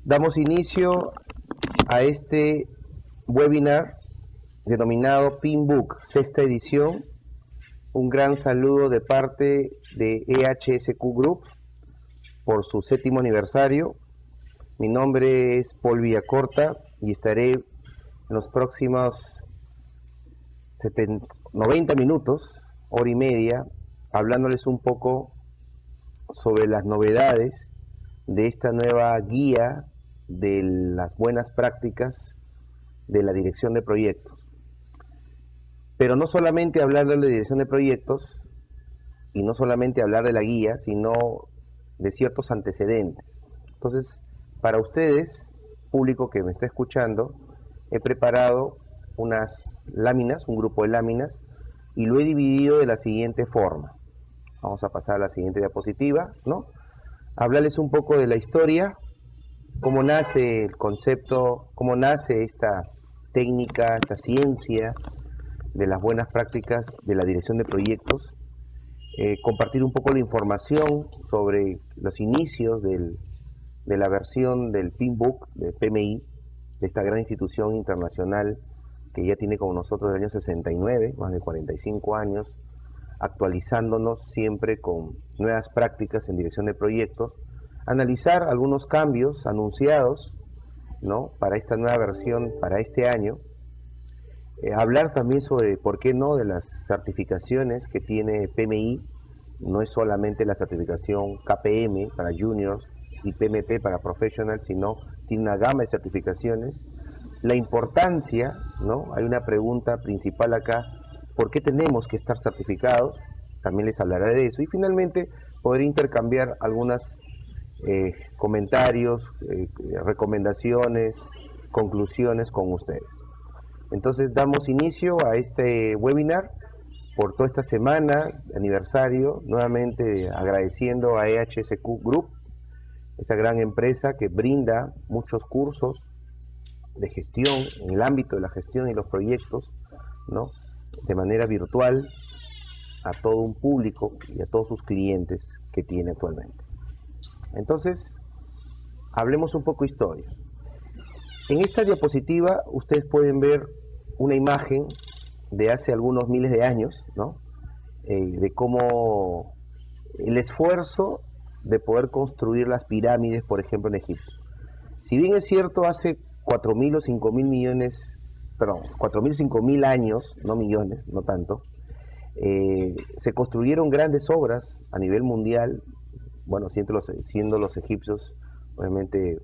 Damos inicio a este webinar denominado Pinbook, sexta edición. Un gran saludo de parte de EHSQ Group por su séptimo aniversario. Mi nombre es Paul Villacorta y estaré en los próximos 90 minutos, hora y media, hablándoles un poco sobre las novedades de esta nueva guía de las buenas prácticas de la dirección de proyectos. Pero no solamente hablar de la dirección de proyectos y no solamente hablar de la guía, sino de ciertos antecedentes. Entonces, para ustedes, público que me está escuchando, he preparado unas láminas, un grupo de láminas, y lo he dividido de la siguiente forma. Vamos a pasar a la siguiente diapositiva, ¿no? Hablarles un poco de la historia, cómo nace el concepto, cómo nace esta técnica, esta ciencia de las buenas prácticas de la dirección de proyectos, compartir un poco la información sobre los inicios de la versión del Pinbook, de PMI, de esta gran institución internacional que ya tiene con nosotros desde el año 69, más de 45 años, actualizándonos siempre con nuevas prácticas en dirección de proyectos, analizar algunos cambios anunciados, ¿no?, para esta nueva versión, para este año, hablar también sobre, ¿por qué no?, de las certificaciones que tiene PMI. No es solamente la certificación KPM para juniors y PMP para professionals, sino tiene una gama de certificaciones. La importancia, ¿no? Hay una pregunta principal acá: ¿por qué tenemos que estar certificados? También les hablaré de eso. Y finalmente podré intercambiar algunos comentarios, recomendaciones, conclusiones con ustedes. Entonces damos inicio a este webinar por toda esta semana, aniversario, nuevamente agradeciendo a EHSQ Group, esta gran empresa que brinda muchos cursos de gestión, en el ámbito de la gestión y los proyectos, ¿no?, de manera virtual a todo un público y a todos sus clientes que tiene actualmente. Entonces, hablemos un poco de historia. En esta diapositiva ustedes pueden ver una imagen de hace algunos miles de años, ¿no?, de cómo el esfuerzo de poder construir las pirámides, por ejemplo, en Egipto. Si bien es cierto, hace 4.000 o 5.000 millones, perdón, 4.000, 5.000 años, no millones, no tanto, se construyeron grandes obras a nivel mundial, bueno, siendo los egipcios, obviamente,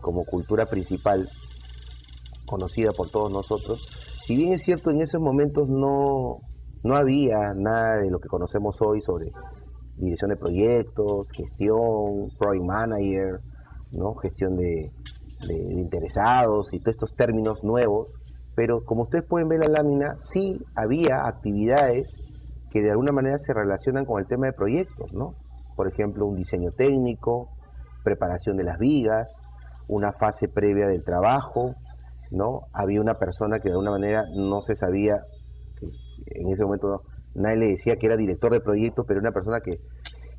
como cultura principal, conocida por todos nosotros. Si bien es cierto, en esos momentos no había nada de lo que conocemos hoy sobre dirección de proyectos, gestión, project manager, ¿no?, gestión de interesados y todos estos términos nuevos, pero como ustedes pueden ver en la lámina, sí había actividades que de alguna manera se relacionan con el tema de proyectos, ¿no? Por ejemplo, un diseño técnico, preparación de las vigas, una fase previa del trabajo, ¿no? Había una persona que de alguna manera no se sabía, que en ese momento nadie le decía que era director de proyectos, pero una persona que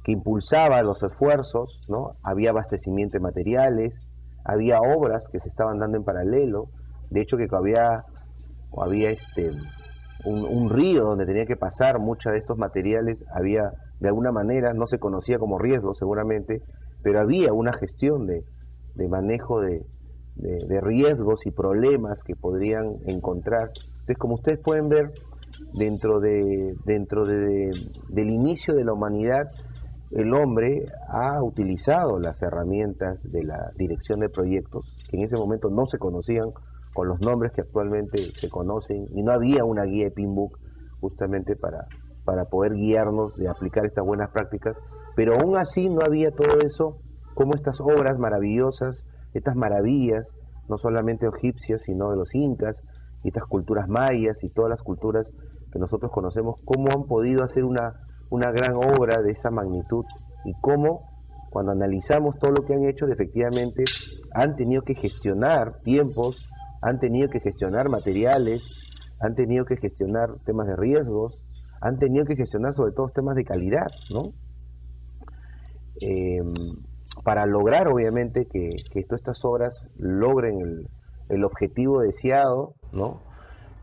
impulsaba los esfuerzos, ¿no? Había abastecimiento de materiales, había obras que se estaban dando en paralelo. De hecho, que había un río donde tenía que pasar muchos de estos materiales. Había, de alguna manera, no se conocía como riesgo seguramente, pero había una gestión de manejo de riesgos y problemas que podrían encontrar. Entonces, como ustedes pueden ver, dentro del inicio de la humanidad, el hombre ha utilizado las herramientas de la dirección de proyectos, que en ese momento no se conocían con los nombres que actualmente se conocen, y no había una guía de Pinbook justamente para poder guiarnos de aplicar estas buenas prácticas, pero aún así no había todo eso, como estas obras maravillosas, estas maravillas, no solamente egipcias, sino de los incas, y estas culturas mayas y todas las culturas que nosotros conocemos, cómo han podido hacer una gran obra de esa magnitud, y cómo, cuando analizamos todo lo que han hecho, efectivamente han tenido que gestionar tiempos, han tenido que gestionar materiales, han tenido que gestionar temas de riesgos, han tenido que gestionar sobre todo temas de calidad, ¿no? para lograr obviamente que todas estas obras logren el objetivo deseado, ¿no?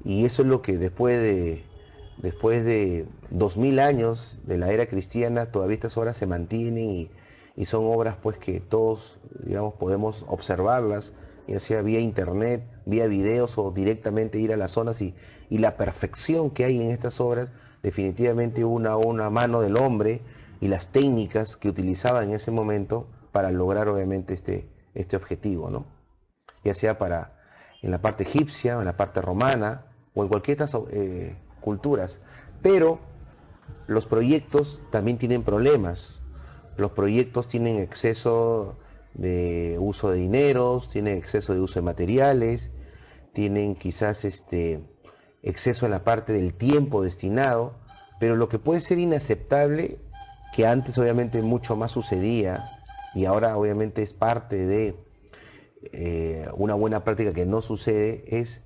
Y eso es lo que después de 2000 años de la era cristiana, todavía estas obras se mantienen y son obras pues que todos, digamos, podemos observarlas, ya sea vía internet, vía videos o directamente ir a las zonas y la perfección que hay en estas obras, definitivamente una mano del hombre y las técnicas que utilizaba en ese momento para lograr obviamente este objetivo, ¿no? Ya sea en la parte egipcia, en la parte romana o en cualquiera de estas culturas. Pero los proyectos también tienen problemas. Los proyectos tienen exceso de uso de dineros, tienen exceso de uso de materiales, tienen quizás exceso en la parte del tiempo destinado, pero lo que puede ser inaceptable, que antes obviamente mucho más sucedía y ahora obviamente es parte de una buena práctica que no sucede, es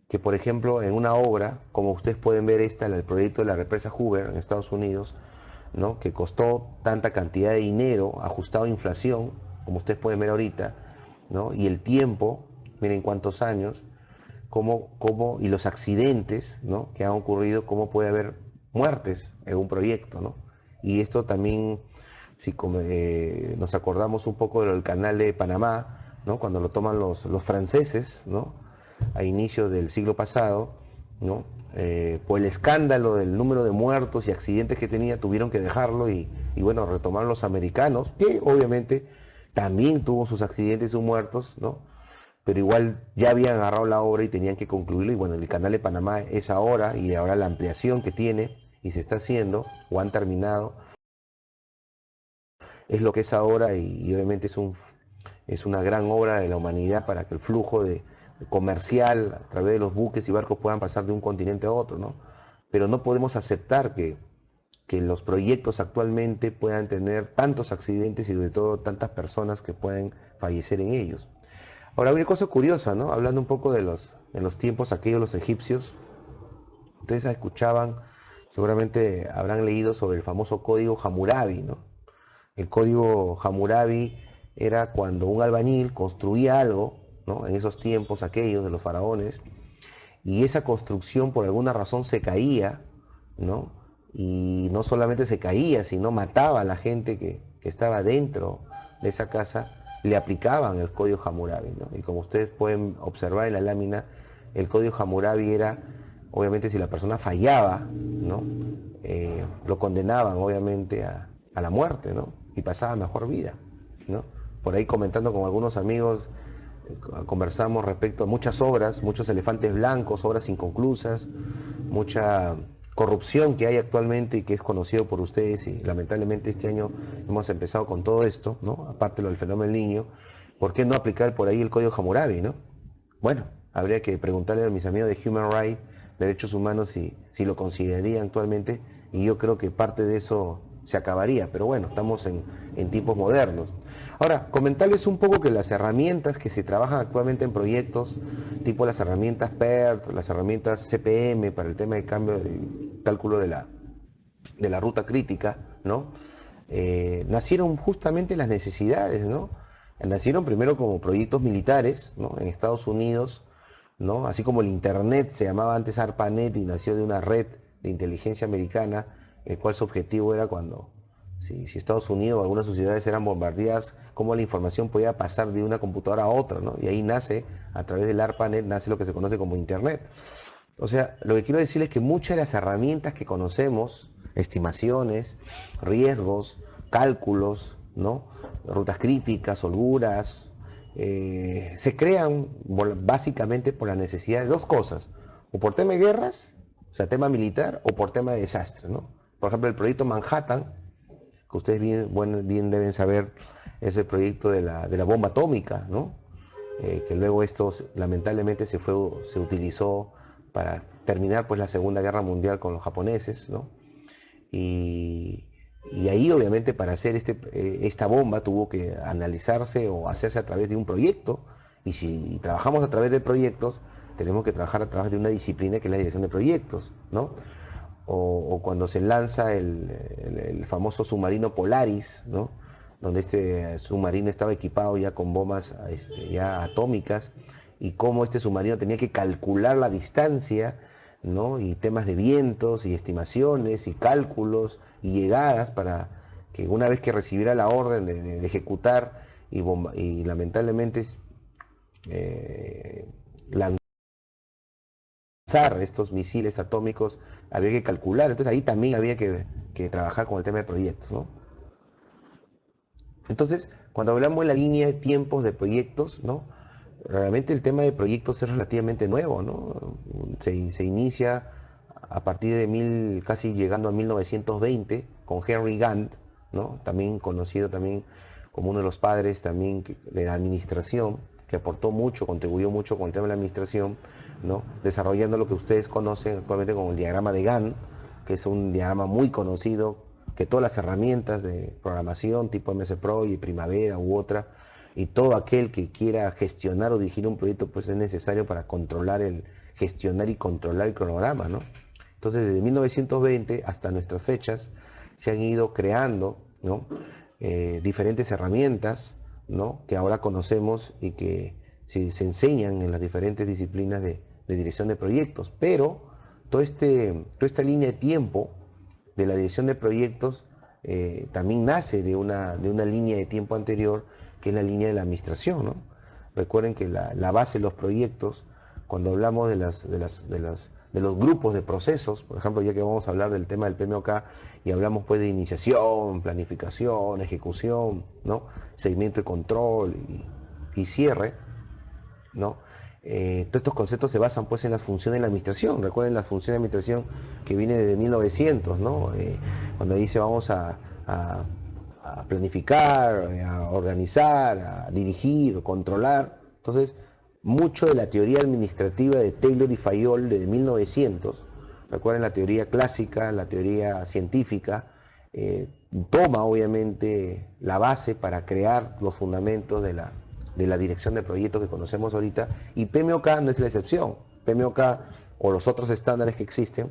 que, por ejemplo, en una obra, como ustedes pueden ver el proyecto de la represa Hoover en Estados Unidos, ¿no? Que costó tanta cantidad de dinero, ajustado a inflación, como ustedes pueden ver ahorita, ¿no? Y el tiempo, miren cuántos años, y los accidentes, ¿no? Que han ocurrido, cómo puede haber muertes en un proyecto, ¿no? Y esto también, si nos acordamos un poco del canal de Panamá, ¿no? Cuando lo toman los franceses, ¿no? A inicios del siglo pasado, ¿no? Por el escándalo del número de muertos y accidentes que tenía, tuvieron que dejarlo y bueno, retomaron los americanos, que obviamente también tuvo sus accidentes y sus muertos, ¿no? Pero igual ya habían agarrado la obra y tenían que concluirlo. Y bueno, el canal de Panamá es ahora, y ahora la ampliación que tiene y se está haciendo, o han terminado, es lo que es ahora y obviamente es una gran obra de la humanidad para que el flujo comercial a través de los buques y barcos puedan pasar de un continente a otro, ¿no? Pero no podemos aceptar que los proyectos actualmente puedan tener tantos accidentes y sobre todo tantas personas que pueden fallecer en ellos. Ahora, una cosa curiosa, ¿no? Hablando un poco en los tiempos aquellos, los egipcios, ustedes escuchaban, seguramente habrán leído sobre el famoso código Hammurabi, ¿no? El código Hammurabi era cuando un albañil construía algo, ¿no? En esos tiempos aquellos de los faraones, y esa construcción por alguna razón se caía, ¿no? Y no solamente se caía, sino mataba a la gente que estaba dentro de esa casa, le aplicaban el código Hammurabi, ¿no? Y como ustedes pueden observar en la lámina, el código Hammurabi era, obviamente, si la persona fallaba, ¿no? Lo condenaban, obviamente, a la muerte, ¿no? Y pasaba mejor vida, ¿no? Por ahí comentando con algunos amigos, conversamos respecto a muchas obras, muchos elefantes blancos, obras inconclusas, mucha corrupción que hay actualmente y que es conocido por ustedes, y lamentablemente este año hemos empezado con todo esto, ¿no? Aparte lo del fenómeno del niño, ¿por qué no aplicar por ahí el código Hammurabi, ¿no? Bueno, habría que preguntarle a mis amigos de Human Rights, Derechos Humanos, si lo considerarían actualmente, y yo creo que parte de eso se acabaría, pero bueno, estamos en tiempos modernos. Ahora, comentarles un poco que las herramientas que se trabajan actualmente en proyectos, tipo las herramientas PERT, las herramientas CPM para el tema de cambio de cálculo de la ruta crítica, ¿no? Nacieron justamente las necesidades, ¿no? Nacieron primero como proyectos militares, ¿no? En Estados Unidos, ¿no? Así como el Internet se llamaba antes ARPANET y nació de una red de inteligencia americana, el cual su objetivo era cuando, si Estados Unidos o algunas sociedades eran bombardeadas, cómo la información podía pasar de una computadora a otra, ¿no? Y ahí nace, a través del ARPANET, nace lo que se conoce como Internet. O sea, lo que quiero decirles es que muchas de las herramientas que conocemos, estimaciones, riesgos, cálculos, ¿no? Rutas críticas, holguras, se crean básicamente por la necesidad de dos cosas, o por tema de guerras, o sea, tema militar, o por tema de desastre, ¿no? Por ejemplo, el proyecto Manhattan, que ustedes bien deben saber, es el proyecto de la bomba atómica, ¿no? Que luego esto lamentablemente se utilizó para terminar pues la Segunda Guerra Mundial con los japoneses, ¿no? Y, y ahí obviamente para hacer esta bomba tuvo que analizarse o hacerse a través de un proyecto, y si trabajamos a través de proyectos, tenemos que trabajar a través de una disciplina que es la dirección de proyectos, ¿no? O cuando se lanza el famoso submarino Polaris, ¿no? donde este submarino estaba equipado ya con bombas ya atómicas, y cómo este submarino tenía que calcular la distancia, ¿no? Y temas de vientos y estimaciones y cálculos y llegadas para que una vez que recibiera la orden de ejecutar y lamentablemente eh, lanzar estos misiles atómicos, había que calcular. Entonces ahí también había que trabajar con el tema de proyectos, ¿no? Entonces, cuando hablamos de la línea de tiempos de proyectos, ¿no? Realmente el tema de proyectos es relativamente nuevo, ¿no? Se inicia a partir de casi llegando a 1920 con Henry Gantt, ¿no? También conocido también como uno de los padres también de la administración, que aportó mucho, contribuyó mucho con el tema de la administración, ¿no? Desarrollando lo que ustedes conocen actualmente como el diagrama de Gantt, que es un diagrama muy conocido, que todas las herramientas de programación tipo MS Pro y Primavera u otra, y todo aquel que quiera gestionar o dirigir un proyecto, pues es necesario para gestionar y controlar el cronograma, ¿no? Entonces, desde 1920 hasta nuestras fechas, se han ido creando, ¿no? Diferentes herramientas, ¿no? Que ahora conocemos y que se enseñan en las diferentes disciplinas de dirección de proyectos. Pero toda esta línea de tiempo de la dirección de proyectos también nace de una línea de tiempo anterior, que es la línea de la administración, ¿no? Recuerden que la base de los proyectos, cuando hablamos de los grupos de procesos, por ejemplo, ya que vamos a hablar del tema del PMOK y hablamos pues de iniciación, planificación, ejecución, ¿no? Seguimiento y control y cierre, ¿no? Todos estos conceptos se basan pues en las funciones de la administración. Recuerden las funciones de administración que viene desde 1900, ¿no? Cuando dice vamos a planificar, a organizar, a dirigir, controlar. Entonces, mucho de la teoría administrativa de Taylor y Fayol de 1900, recuerden la teoría clásica, la teoría científica, toma obviamente la base para crear los fundamentos de la dirección de proyectos que conocemos ahorita, y PMOK no es la excepción. PMOK o los otros estándares que existen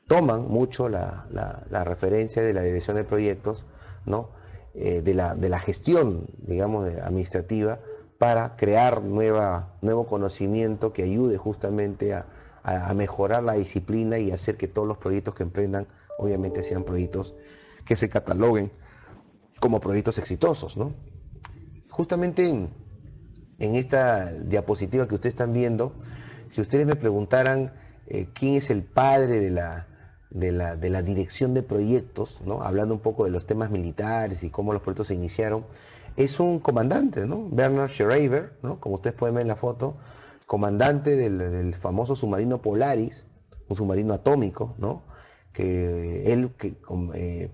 toman mucho la referencia de la dirección de proyectos, ¿no? De la gestión, digamos, administrativa, para crear nuevo conocimiento que ayude justamente a mejorar la disciplina y hacer que todos los proyectos que emprendan, obviamente, sean proyectos que se cataloguen como proyectos exitosos, ¿no? Justamente en esta diapositiva que ustedes están viendo, si ustedes me preguntaran quién es el padre de la dirección de proyectos, ¿no? Hablando un poco de los temas militares y cómo los proyectos se iniciaron, es un comandante, ¿no? Bernard Schreiber, ¿no? Como ustedes pueden ver en la foto, comandante del famoso submarino Polaris, un submarino atómico, ¿no?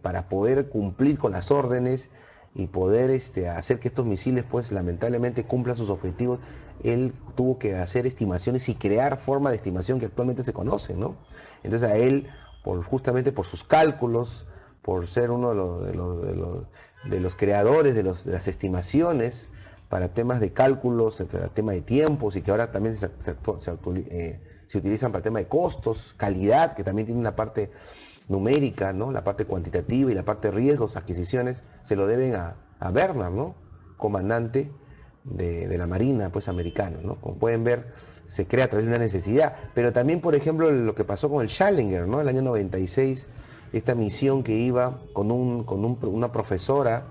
Para poder cumplir con las órdenes y poder hacer que estos misiles, pues lamentablemente cumplan sus objetivos, él tuvo que hacer estimaciones y crear formas de estimación que actualmente se conocen, ¿no? Entonces a él, justamente por sus cálculos, por ser uno de los creadores de las estimaciones para temas de cálculos, para tema de tiempos, y que ahora también se utilizan para el tema de costos, calidad, que también tiene una parte numérica, ¿no? La parte cuantitativa y la parte de riesgos, adquisiciones, se lo deben a Bernard, ¿no? Comandante de la Marina, pues, americana, ¿no? Como pueden ver, se crea a través de una necesidad. Pero también, por ejemplo, lo que pasó con el Challenger, ¿no? El año 96, esta misión que iba con una profesora,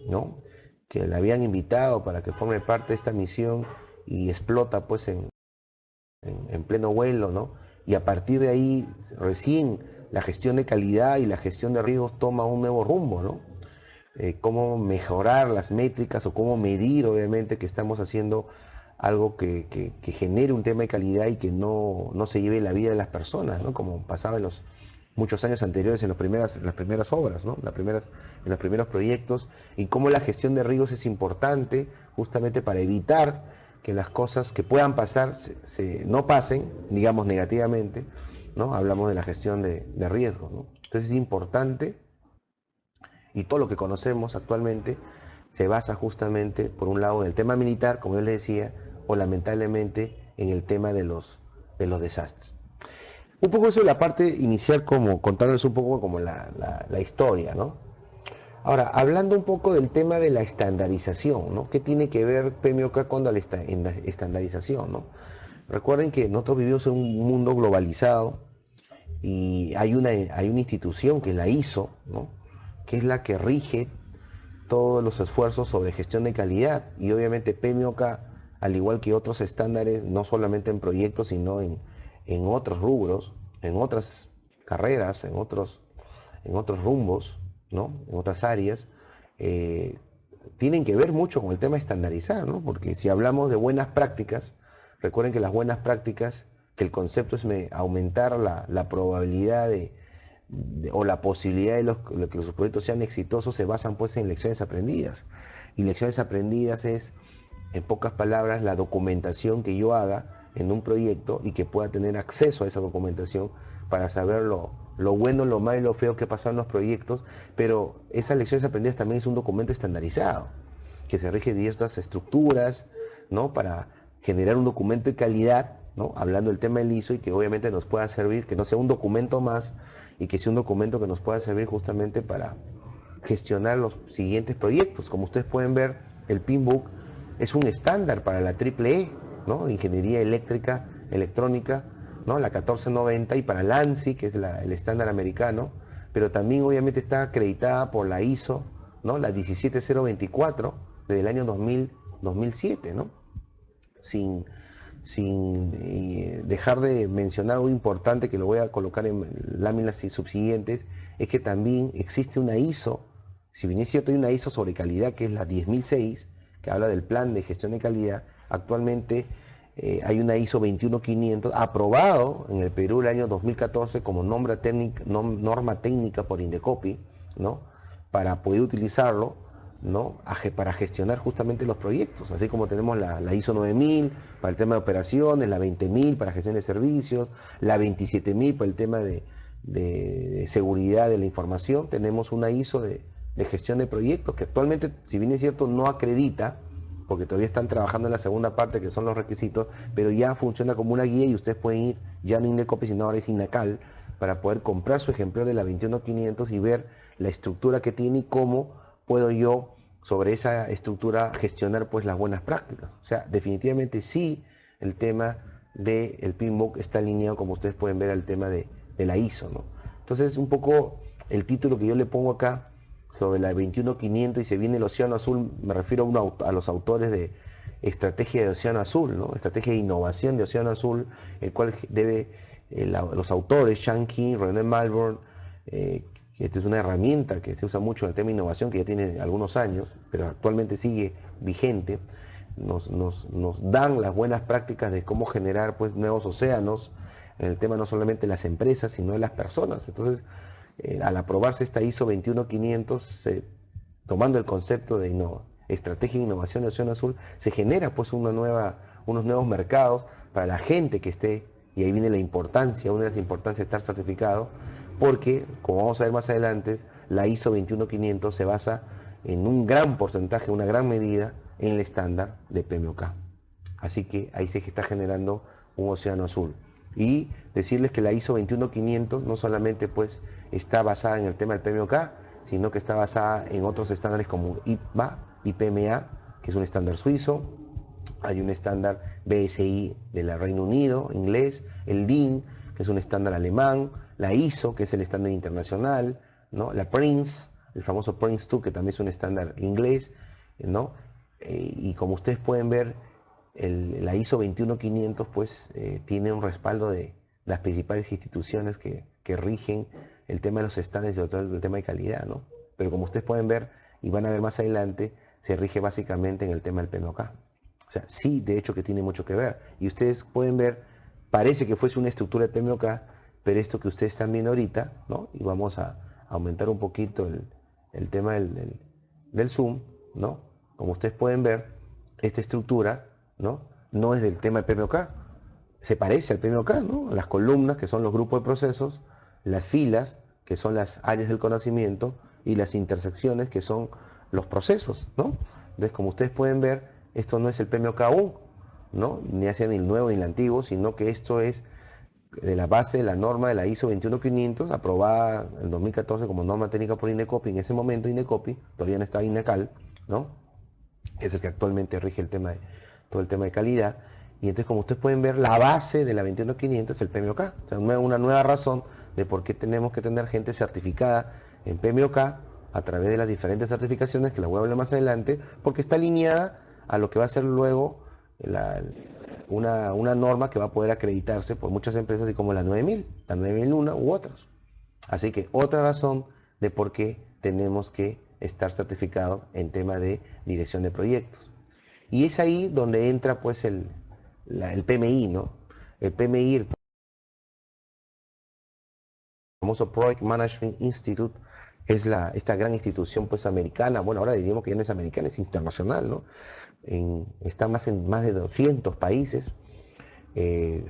¿no? Que la habían invitado para que forme parte de esta misión, y explota, pues, en pleno vuelo, ¿no? Y a partir de ahí, recién la gestión de calidad y la gestión de riesgos toma un nuevo rumbo, ¿no? Cómo mejorar las métricas o cómo medir, obviamente, que estamos haciendo algo que genere un tema de calidad y que no se lleve la vida de las personas, ¿no? Como pasaba en los muchos años anteriores en las primeras obras, ¿no? En los primeros proyectos, y cómo la gestión de riesgos es importante justamente para evitar que las cosas que puedan pasar no pasen, digamos, negativamente, ¿no? Hablamos de la gestión de riesgos, ¿no? Entonces es importante, y todo lo que conocemos actualmente se basa justamente, por un lado, en el tema militar, como yo les decía, o lamentablemente en el tema de los desastres. Un poco eso es la parte inicial, como contándoles un poco como la historia, ¿no? Ahora, hablando un poco del tema de la estandarización, ¿no? ¿Qué tiene que ver PMOK con la estandarización, ¿no? Recuerden que nosotros vivimos en un mundo globalizado y hay una institución que es la ISO, ¿no? Que es la que rige todos los esfuerzos sobre gestión de calidad. Y obviamente PMOK, al igual que otros estándares, no solamente en proyectos, sino en otros rubros, en otras carreras, en otros rumbos, ¿no? En otras áreas, eh, tienen que ver mucho con el tema de estandarizar, ¿no? Porque si hablamos de buenas prácticas, recuerden que las buenas prácticas, que el concepto es aumentar la probabilidad o la posibilidad de que los proyectos sean exitosos, se basan pues en lecciones aprendidas. Y lecciones aprendidas es, en pocas palabras, la documentación que yo haga en un proyecto y que pueda tener acceso a esa documentación para saber lo bueno, lo malo y lo feo que pasa en los proyectos, pero esas lecciones aprendidas también es un documento estandarizado, que se rige de diversas estructuras, ¿no? Para generar un documento de calidad, ¿no? Hablando del tema del ISO y que obviamente nos pueda servir, que no sea un documento más y que sea un documento que nos pueda servir justamente para gestionar los siguientes proyectos. Como ustedes pueden ver, el PMBOK es un estándar para la EEE, ¿no? De Ingeniería Eléctrica, Electrónica, ¿no? La 1490, y para el ANSI, que es el estándar americano, pero también obviamente está acreditada por la ISO, ¿no? La 17024, desde el año 2007, ¿no? Sin dejar de mencionar algo importante que lo voy a colocar en láminas subsiguientes, es que también existe una ISO, si bien es cierto hay una ISO sobre calidad que es la 10006, que habla del plan de gestión de calidad. Actualmente hay una ISO 21500 aprobado en el Perú el año 2014 como norma técnica por Indecopi, ¿no? Para poder utilizarlo, ¿no? Para gestionar justamente los proyectos, así como tenemos la ISO 9000 para el tema de operaciones, la 20000 para gestión de servicios, la 27000 para el tema de seguridad de la información. Tenemos una ISO de gestión de proyectos que actualmente, si bien es cierto, no acredita, porque todavía están trabajando en la segunda parte que son los requisitos, pero ya funciona como una guía y ustedes pueden ir, ya no Indecopi, sino ahora es INACAL, para poder comprar su ejemplar de la 21500 y ver la estructura que tiene y cómo puedo yo sobre esa estructura gestionar pues las buenas prácticas. O sea, definitivamente sí, el tema del PMBOK está alineado, como ustedes pueden ver, al tema de la ISO, ¿no? Entonces, un poco el título que yo le pongo acá sobre la 21500 y se viene el Océano Azul, me refiero a los autores de Estrategia de Océano Azul, ¿no? Estrategia de Innovación de Océano Azul, el cual los autores, Shanky, René Malborn, esta es una herramienta que se usa mucho en el tema de innovación, que ya tiene algunos años, pero actualmente sigue vigente. Nos dan las buenas prácticas de cómo generar pues nuevos océanos, en el tema no solamente de las empresas, sino de las personas. Entonces, al aprobarse esta ISO 21500, tomando el concepto de estrategia de innovación de Océano Azul, se genera pues unos nuevos mercados para la gente que esté, y ahí viene la importancia, una de las importancias de estar certificado, porque, como vamos a ver más adelante, la ISO 21500 se basa en un gran porcentaje, una gran medida, en el estándar de PMOK. Así que ahí se está generando un océano azul. Y decirles que la ISO 21500 no solamente pues está basada en el tema del PMOK, sino que está basada en otros estándares como IPMA, IPMA, que es un estándar suizo. Hay un estándar BSI del Reino Unido, inglés, el DIN, que es un estándar alemán, la ISO, que es el estándar internacional, ¿no? La PRINCE, el famoso PRINCE2, que también es un estándar inglés, ¿no? Y como ustedes pueden ver, la ISO 21500 pues tiene un respaldo de las principales instituciones que rigen el tema de los estándares y el tema de calidad, ¿no? Pero como ustedes pueden ver y van a ver más adelante, se rige básicamente en el tema del PMOK. O sea, sí, de hecho que tiene mucho que ver. Y ustedes pueden ver, parece que fuese una estructura de PMOK, pero esto que ustedes están viendo ahorita, ¿no? Y vamos a aumentar un poquito el tema del zoom, ¿no? Como ustedes pueden ver, esta estructura, ¿no? No es del tema del PMOK, se parece al PMOK, ¿no? Las columnas, que son los grupos de procesos, las filas, que son las áreas del conocimiento, y las intersecciones, que son los procesos, ¿no? Entonces, como ustedes pueden ver, esto no es el PMOK aún, ¿no? Ni hacia ni el nuevo ni el antiguo, sino que esto es de la base de la norma de la ISO 21500, aprobada en 2014 como norma técnica por INDECOPI. En ese momento INDECOPI, todavía no estaba INACAL, ¿no? Es el que actualmente rige el tema todo el tema de calidad. Y entonces, como ustedes pueden ver, la base de la 21500 es el PMOK. O sea, una nueva razón de por qué tenemos que tener gente certificada en PMOK a través de las diferentes certificaciones, que la voy a hablar más adelante, porque está alineada a lo que va a ser luego una norma que va a poder acreditarse por muchas empresas, así como la 9000, la 9001 u otras. Así que otra razón de por qué tenemos que estar certificados en tema de dirección de proyectos. Y es ahí donde entra pues el PMI, ¿no? El PMI, el famoso Project Management Institute, es esta gran institución pues americana. Bueno, ahora diríamos que ya no es americana, es internacional, ¿no? Está en más de 200 países. Desde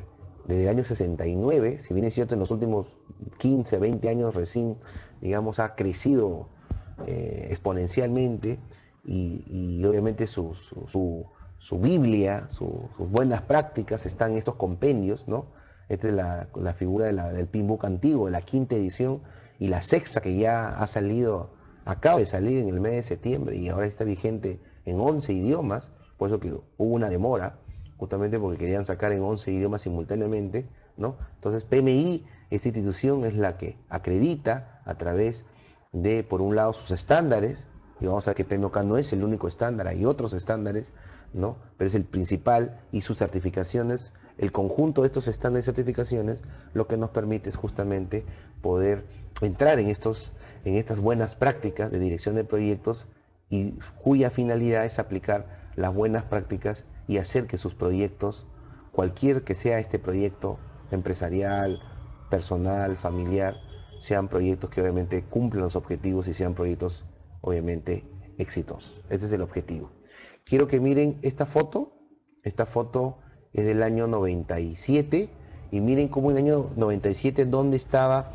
el año 69, si bien es cierto, en los últimos 15, 20 años recién, digamos, ha crecido exponencialmente, y obviamente su Biblia, sus buenas prácticas están en estos compendios, ¿no? Esta es la figura del Pinbook antiguo, de la quinta edición, y la sexta que ya ha salido, acaba de salir en el mes de septiembre, y ahora está vigente en 11 idiomas, por eso que hubo una demora, justamente porque querían sacar en 11 idiomas simultáneamente, ¿no? Entonces PMI, esta institución, es la que acredita a través de, por un lado, sus estándares, y vamos a ver que PMOK no es el único estándar, hay otros estándares, ¿no? Pero es el principal, y sus certificaciones, el conjunto de estos estándares y certificaciones, lo que nos permite es justamente poder entrar en estas buenas prácticas de dirección de proyectos, y cuya finalidad es aplicar las buenas prácticas y hacer que sus proyectos, cualquier que sea este proyecto empresarial, personal, familiar, sean proyectos que obviamente cumplan los objetivos y sean proyectos obviamente exitosos. Ese es el objetivo. Quiero que miren esta foto. Esta foto es del año 97, y miren cómo en el año 97 dónde estaba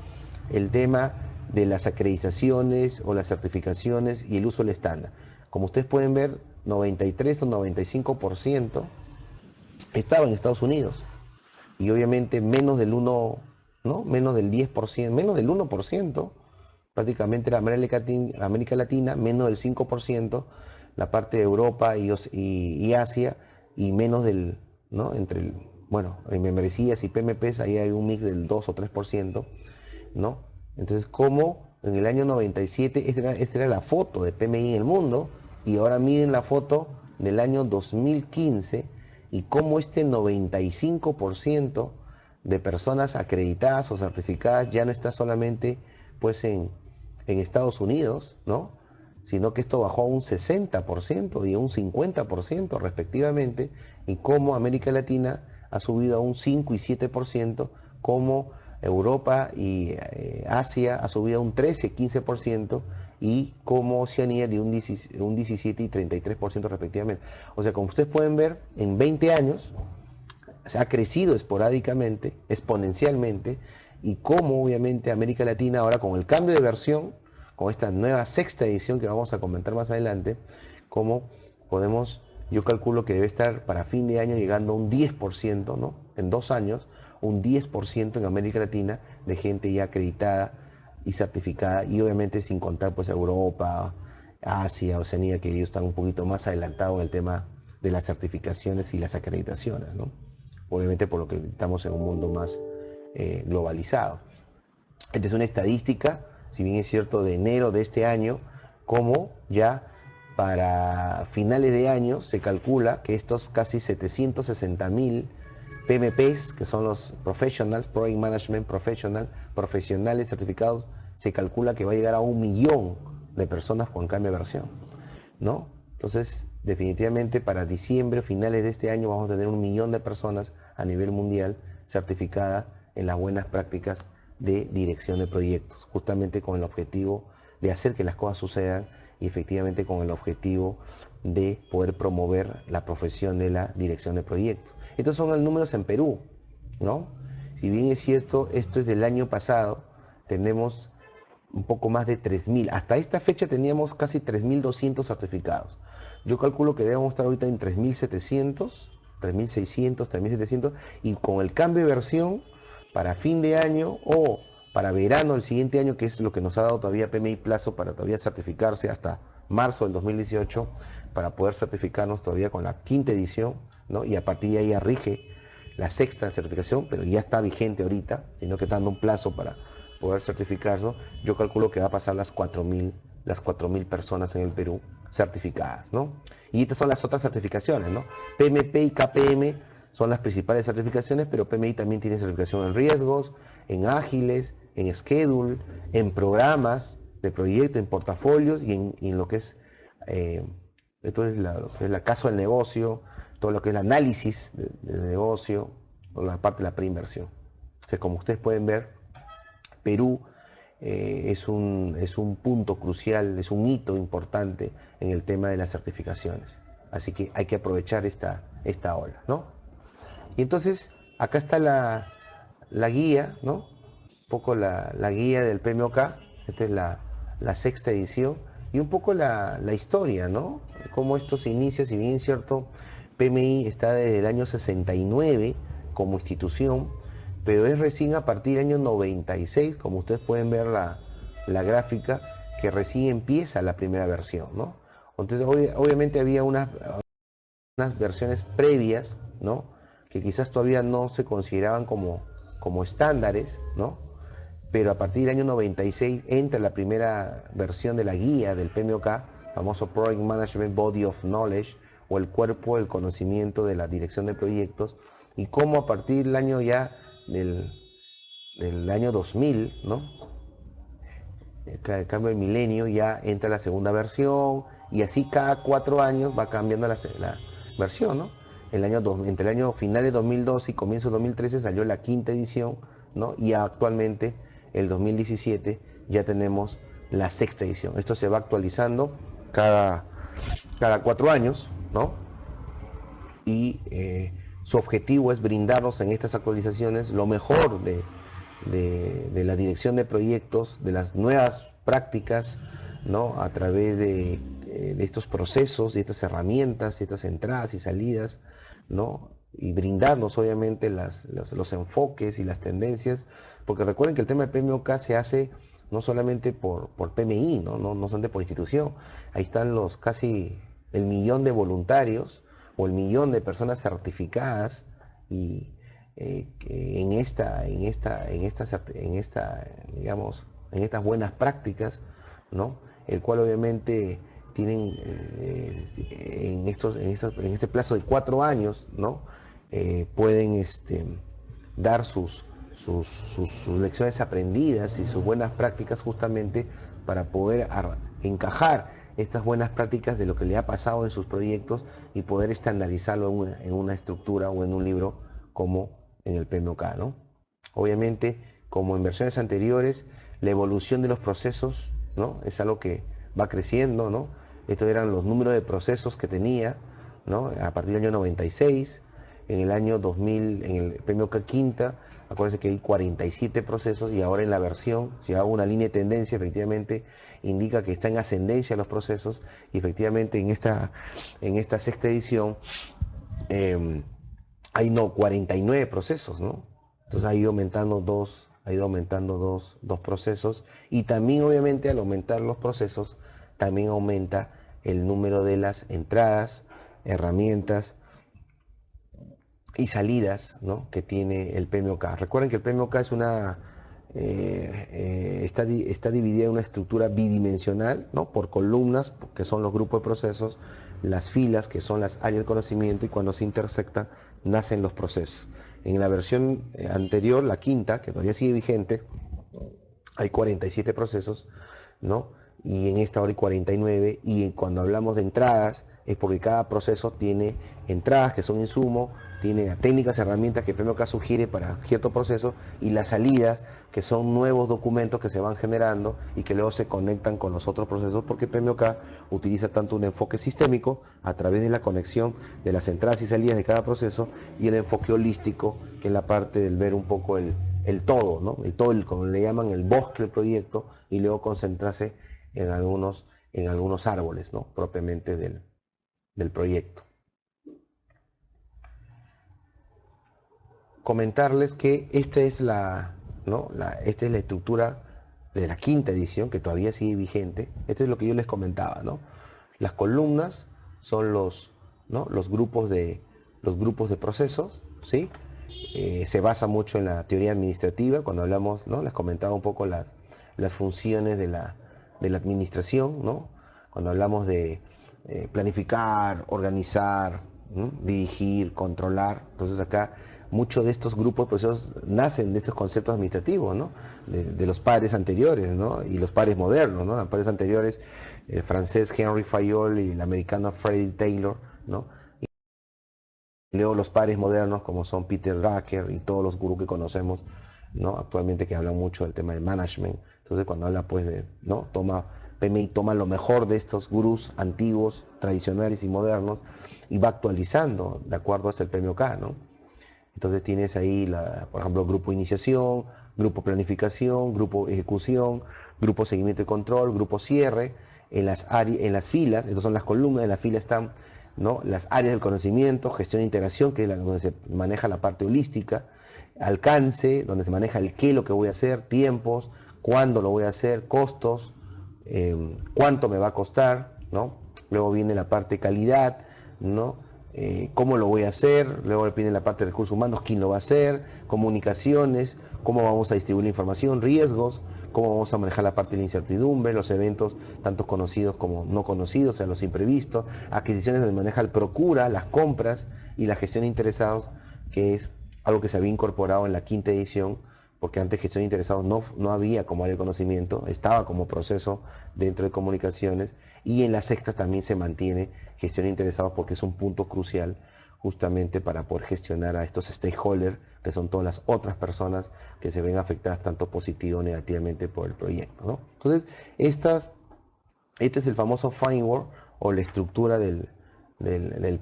el tema de las acreditaciones o las certificaciones y el uso del estándar. Como ustedes pueden ver, 93 o 95% estaba en Estados Unidos, y obviamente menos del 1, ¿no? Menos del 10%, menos del 1%, prácticamente era América Latina, menos del 5%, la parte de Europa y Asia, y menos del, ¿no? Bueno, en membresías y PMPs ahí hay un mix del 2 o 3%, ¿no? Entonces, como en el año 97, esta era la foto de PMI en el mundo, y ahora miren la foto del año 2015, y cómo este 95% de personas acreditadas o certificadas ya no está solamente pues en Estados Unidos, ¿no? Sino que esto bajó a un 60% y a un 50% respectivamente, y cómo América Latina ha subido a un 5 y 7%, como Europa y Asia ha subido a un 13 y 15%, y como Oceanía de un 17 y 33% respectivamente. O sea, como ustedes pueden ver, en 20 años se ha crecido esporádicamente, exponencialmente, y como obviamente América Latina ahora, con el cambio de versión, con esta nueva sexta edición que vamos a comentar más adelante, como podemos, yo calculo que debe estar para fin de año llegando a un 10%, ¿no? En 2 años, un 10% en América Latina de gente ya acreditada y certificada, y obviamente sin contar pues Europa, Asia, Oceanía, que ellos están un poquito más adelantados en el tema de las certificaciones y las acreditaciones, ¿no? Obviamente por lo que estamos en un mundo más globalizado. Esta es una estadística, si bien es cierto, de enero de este año, como ya para finales de año se calcula que estos casi 760.000 PMPs, que son los Professionals, Project Management Professional, profesionales certificados, se calcula que va a llegar a 1 millón de personas con cambio de versión, ¿no? Entonces, definitivamente para diciembre, finales de este año, vamos a tener 1 millón de personas a nivel mundial certificadas en las buenas prácticas de dirección de proyectos, justamente con el objetivo de hacer que las cosas sucedan, y efectivamente con el objetivo de poder promover la profesión de la dirección de proyectos. Estos son los números en Perú, ¿no? Si bien es cierto, esto es del año pasado, tenemos un poco más de 3.000. Hasta esta fecha teníamos casi 3.200 certificados. Yo calculo que debemos estar ahorita en 3.700, 3.600, 3.700, y con el cambio de versión para fin de año o para verano del siguiente año, que es lo que nos ha dado todavía PMI plazo para todavía certificarse hasta marzo del 2018, para poder certificarnos todavía con la quinta edición, ¿no? Y a partir de ahí ya rige la sexta certificación, pero ya está vigente ahorita, sino que está dando un plazo para poder certificarlo. Yo calculo que va a pasar las 4.000 personas en el Perú certificadas, ¿no? Y estas son las otras certificaciones, ¿no? PMP y KPM son las principales certificaciones, pero PMI también tiene certificación en riesgos, en ágiles, en schedule, en programas de proyecto, en portafolios y en lo que es entonces lo que es la caso del negocio, todo lo que es el análisis del negocio, o la parte de la preinversión. O sea, como ustedes pueden ver, Perú es un punto crucial, es un hito importante en el tema de las certificaciones. Así que hay que aprovechar esta ola, ¿no? Y entonces, acá está la guía, ¿no? Un poco la guía del PMOK. Esta es la sexta edición. Y un poco la historia, ¿no? Cómo esto se inicia, si bien es cierto, PMI está desde el año 69 como institución, pero es recién a partir del año 96, como ustedes pueden ver la gráfica, que recién empieza la primera versión, ¿no? Entonces, obviamente había unas versiones previas, ¿no? Que quizás todavía no se consideraban como estándares, ¿no? Pero a partir del año 96 entra la primera versión de la guía del PMOK, famoso Project Management Body of Knowledge, o el cuerpo del conocimiento de la dirección de proyectos, y cómo a partir del año ya del año 2000, ¿no? El cambio del milenio, ya entra la segunda versión, y así cada 4 años va cambiando la versión, ¿no? Entre el año finales de 2012 y comienzo de 2013 salió la quinta edición, ¿no? Y actualmente, el 2017, ya tenemos la sexta edición. Esto se va actualizando cada 4 años, ¿no? Y su objetivo es brindarnos en estas actualizaciones lo mejor de la dirección de proyectos, de las nuevas prácticas, ¿no? A través de estos procesos, de estas herramientas, de estas entradas y salidas, ¿no? Y brindarnos obviamente los enfoques y las tendencias, porque recuerden que el tema de PMOK se hace no solamente por PMI, ¿no? No solamente por institución. Ahí están los casi el millón de voluntarios o el millón de personas certificadas y digamos, en estas buenas prácticas, ¿no? El cual obviamente tienen en este plazo de 4 años, ¿no? Pueden dar sus lecciones aprendidas y sus buenas prácticas justamente para poder encajar estas buenas prácticas de lo que le ha pasado en sus proyectos y poder estandarizarlo en una estructura o en un libro como en el PMOK, ¿no? Obviamente, como en versiones anteriores, la evolución de los procesos, ¿no? Es algo que va creciendo, ¿no? Estos eran los números de procesos que tenía, ¿no? A partir del año 96, en el año 2000, en el PMOK quinta, acuérdense que hay 47 procesos y ahora en la versión, si hago una línea de tendencia, efectivamente indica que está en ascendencia los procesos y efectivamente en esta sexta edición hay 49 procesos, ¿no? Entonces ha ido aumentando dos procesos y también obviamente al aumentar los procesos también aumenta el número de las entradas, herramientas y salidas, ¿no? Que tiene el PMOK. Recuerden que el PMOK es está dividida en una estructura bidimensional, ¿no? Por columnas, que son los grupos de procesos, las filas, que son las áreas de conocimiento, y cuando se intersectan, nacen los procesos. En la versión anterior, la quinta, que todavía sigue vigente, hay 47 procesos, ¿no? Y en esta hora hay 49, y cuando hablamos de entradas, es porque cada proceso tiene entradas que son insumo, tiene técnicas, herramientas que PMOK sugiere para cierto proceso, y las salidas, que son nuevos documentos que se van generando y que luego se conectan con los otros procesos, porque PMOK utiliza tanto un enfoque sistémico a través de la conexión de las entradas y salidas de cada proceso, y el enfoque holístico, que es la parte del ver un poco el todo, ¿no? El todo, como le llaman, el bosque del proyecto, y luego concentrarse en algunos árboles, ¿no? Propiamente del proyecto. comentarles que esta es esta es la estructura de la quinta edición, que todavía sigue vigente. Esto es lo que yo les comentaba, ¿no? Las columnas son ¿no? los grupos de procesos, ¿sí? Se basa mucho en la teoría administrativa, cuando hablamos, ¿no? Les comentaba un poco las funciones de la administración, ¿no? Cuando hablamos de planificar, organizar, ¿no? Dirigir, controlar. Entonces acá muchos de estos grupos de procesos nacen de estos conceptos administrativos, ¿no? De los padres anteriores, ¿no? Y los padres modernos, ¿no? Los padres anteriores, el francés Henry Fayol y el americano Freddie Taylor, ¿no? Y luego los padres modernos como son Peter Drucker y todos los gurús que conocemos, ¿no? Actualmente, que hablan mucho del tema del management. Entonces cuando habla pues de, ¿no? PMI toma lo mejor de estos gurús antiguos, tradicionales y modernos y va actualizando de acuerdo hasta el PMOK, ¿no? Entonces tienes ahí, por ejemplo, grupo iniciación, grupo planificación, grupo ejecución, grupo seguimiento y control, grupo cierre. En las filas, estas son las columnas, en la fila están, ¿no? Las áreas del conocimiento, gestión de integración, que es donde se maneja la parte holística, alcance, donde se maneja el qué, lo que voy a hacer, tiempos, cuándo lo voy a hacer, costos, cuánto me va a costar, ¿no? Luego viene la parte calidad, ¿no? Cómo lo voy a hacer, luego viene la parte de recursos humanos, quién lo va a hacer, comunicaciones, cómo vamos a distribuir la información, riesgos, cómo vamos a manejar la parte de la incertidumbre, los eventos tanto conocidos como no conocidos, o sea, los imprevistos, adquisiciones donde maneja el procura, las compras y la gestión de interesados, que es algo que se había incorporado en la quinta edición, porque antes gestión de interesados no había como área de conocimiento, estaba como proceso dentro de comunicaciones, y en la sexta también se mantiene gestión de interesados porque es un punto crucial justamente para poder gestionar a estos stakeholders, que son todas las otras personas que se ven afectadas tanto positivo o negativamente por el proyecto, ¿no? Entonces, este es el famoso framework o la estructura del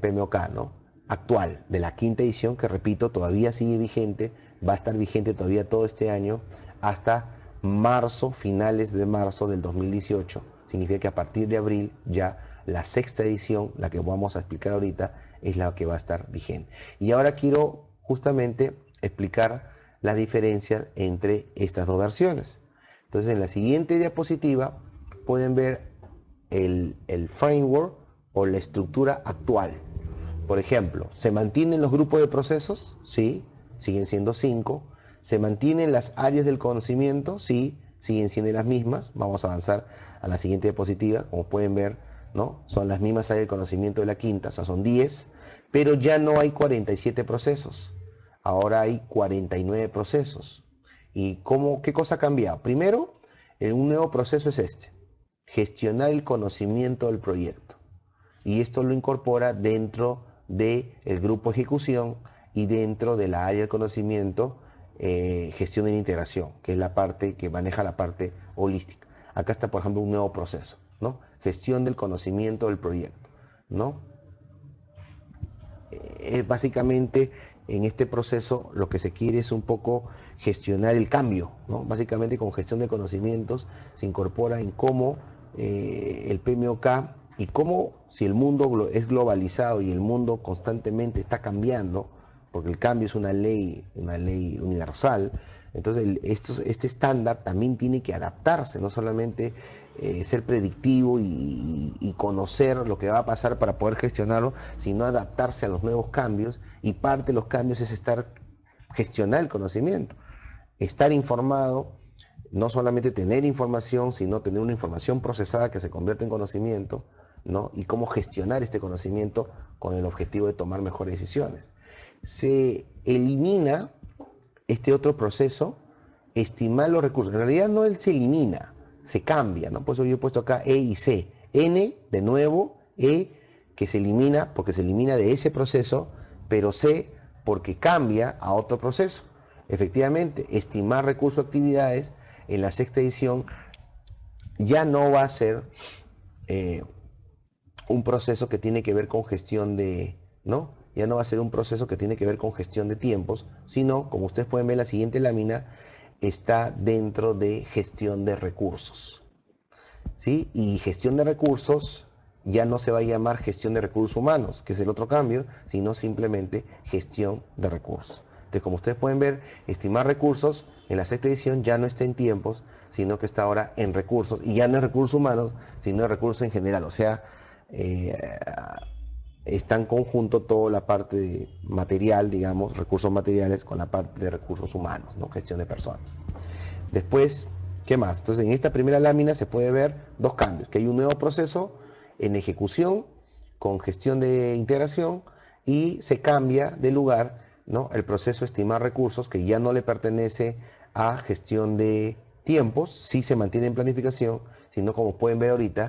PMOK, ¿no? Actual, de la quinta edición, que repito, todavía sigue vigente, va a estar vigente todavía todo este año, hasta marzo, finales de marzo del 2018. Significa que a partir de abril ya la sexta edición, la que vamos a explicar ahorita, es la que va a estar vigente. Y ahora quiero justamente explicar la diferencia entre estas dos versiones. Entonces, en la siguiente diapositiva pueden ver el framework o la estructura actual. Por ejemplo, ¿se mantienen los grupos de procesos? Sí, siguen siendo 5. ¿Se mantienen las áreas del conocimiento? Sí, siguen siendo las mismas. Vamos a avanzar a la siguiente diapositiva. Como pueden ver, ¿no? Son las mismas áreas del conocimiento de la quinta, o sea, son 10, pero ya no hay 47 procesos. Ahora hay 49 procesos. ¿Y qué cosa ha cambiado? Primero, un nuevo proceso es este: gestionar el conocimiento del proyecto. Y esto lo incorpora dentro del grupo ejecución y dentro de la área del conocimiento, gestión de la integración, que es la parte que maneja la parte holística. Acá está, por ejemplo, un nuevo proceso, ¿no? Gestión del conocimiento del proyecto, ¿no? Básicamente, en este proceso lo que se quiere es un poco gestionar el cambio, ¿no? Básicamente, con gestión de conocimientos se incorpora en cómo el PMOK, y cómo, si el mundo es globalizado y el mundo constantemente está cambiando, porque el cambio es una ley universal, entonces este estándar también tiene que adaptarse, no solamente ser predictivo y conocer lo que va a pasar para poder gestionarlo, sino adaptarse a los nuevos cambios, y parte de los cambios es gestionar el conocimiento, estar informado, no solamente tener información, sino tener una información procesada que se convierte en conocimiento, ¿no? Y cómo gestionar este conocimiento con el objetivo de tomar mejores decisiones. Se elimina este otro proceso, estimar los recursos. En realidad no se elimina, se cambia, ¿no? Por eso yo he puesto acá E y C. N, de nuevo, E, que se elimina porque se elimina de ese proceso, pero C, porque cambia a otro proceso. Efectivamente, estimar recursos o actividades en la sexta edición ya no va a ser un proceso que tiene que ver con gestión ¿no? Ya no va a ser un proceso que tiene que ver con gestión de tiempos, sino, como ustedes pueden ver en la siguiente lámina, está dentro de gestión de recursos, ¿sí? Y gestión de recursos ya no se va a llamar gestión de recursos humanos, que es el otro cambio, sino simplemente gestión de recursos. Entonces, como ustedes pueden ver, estimar recursos en la sexta edición ya no está en tiempos, sino que está ahora en recursos, y ya no es recursos humanos, sino recursos en general. O sea, está en conjunto toda la parte de material, digamos, recursos materiales, con la parte de recursos humanos, ¿no? Gestión de personas. Después, ¿qué más? Entonces, en esta primera lámina se puede ver dos cambios, que hay un nuevo proceso en ejecución con gestión de integración, y se cambia de lugar, ¿no?, el proceso estimar recursos, que ya no le pertenece a gestión de tiempos, sí se mantiene en planificación, sino, como pueden ver ahorita,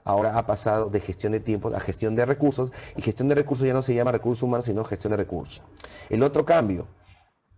ahora ha pasado de gestión de tiempos a gestión de recursos, y gestión de recursos ya no se llama recursos humanos, sino gestión de recursos. El otro cambio,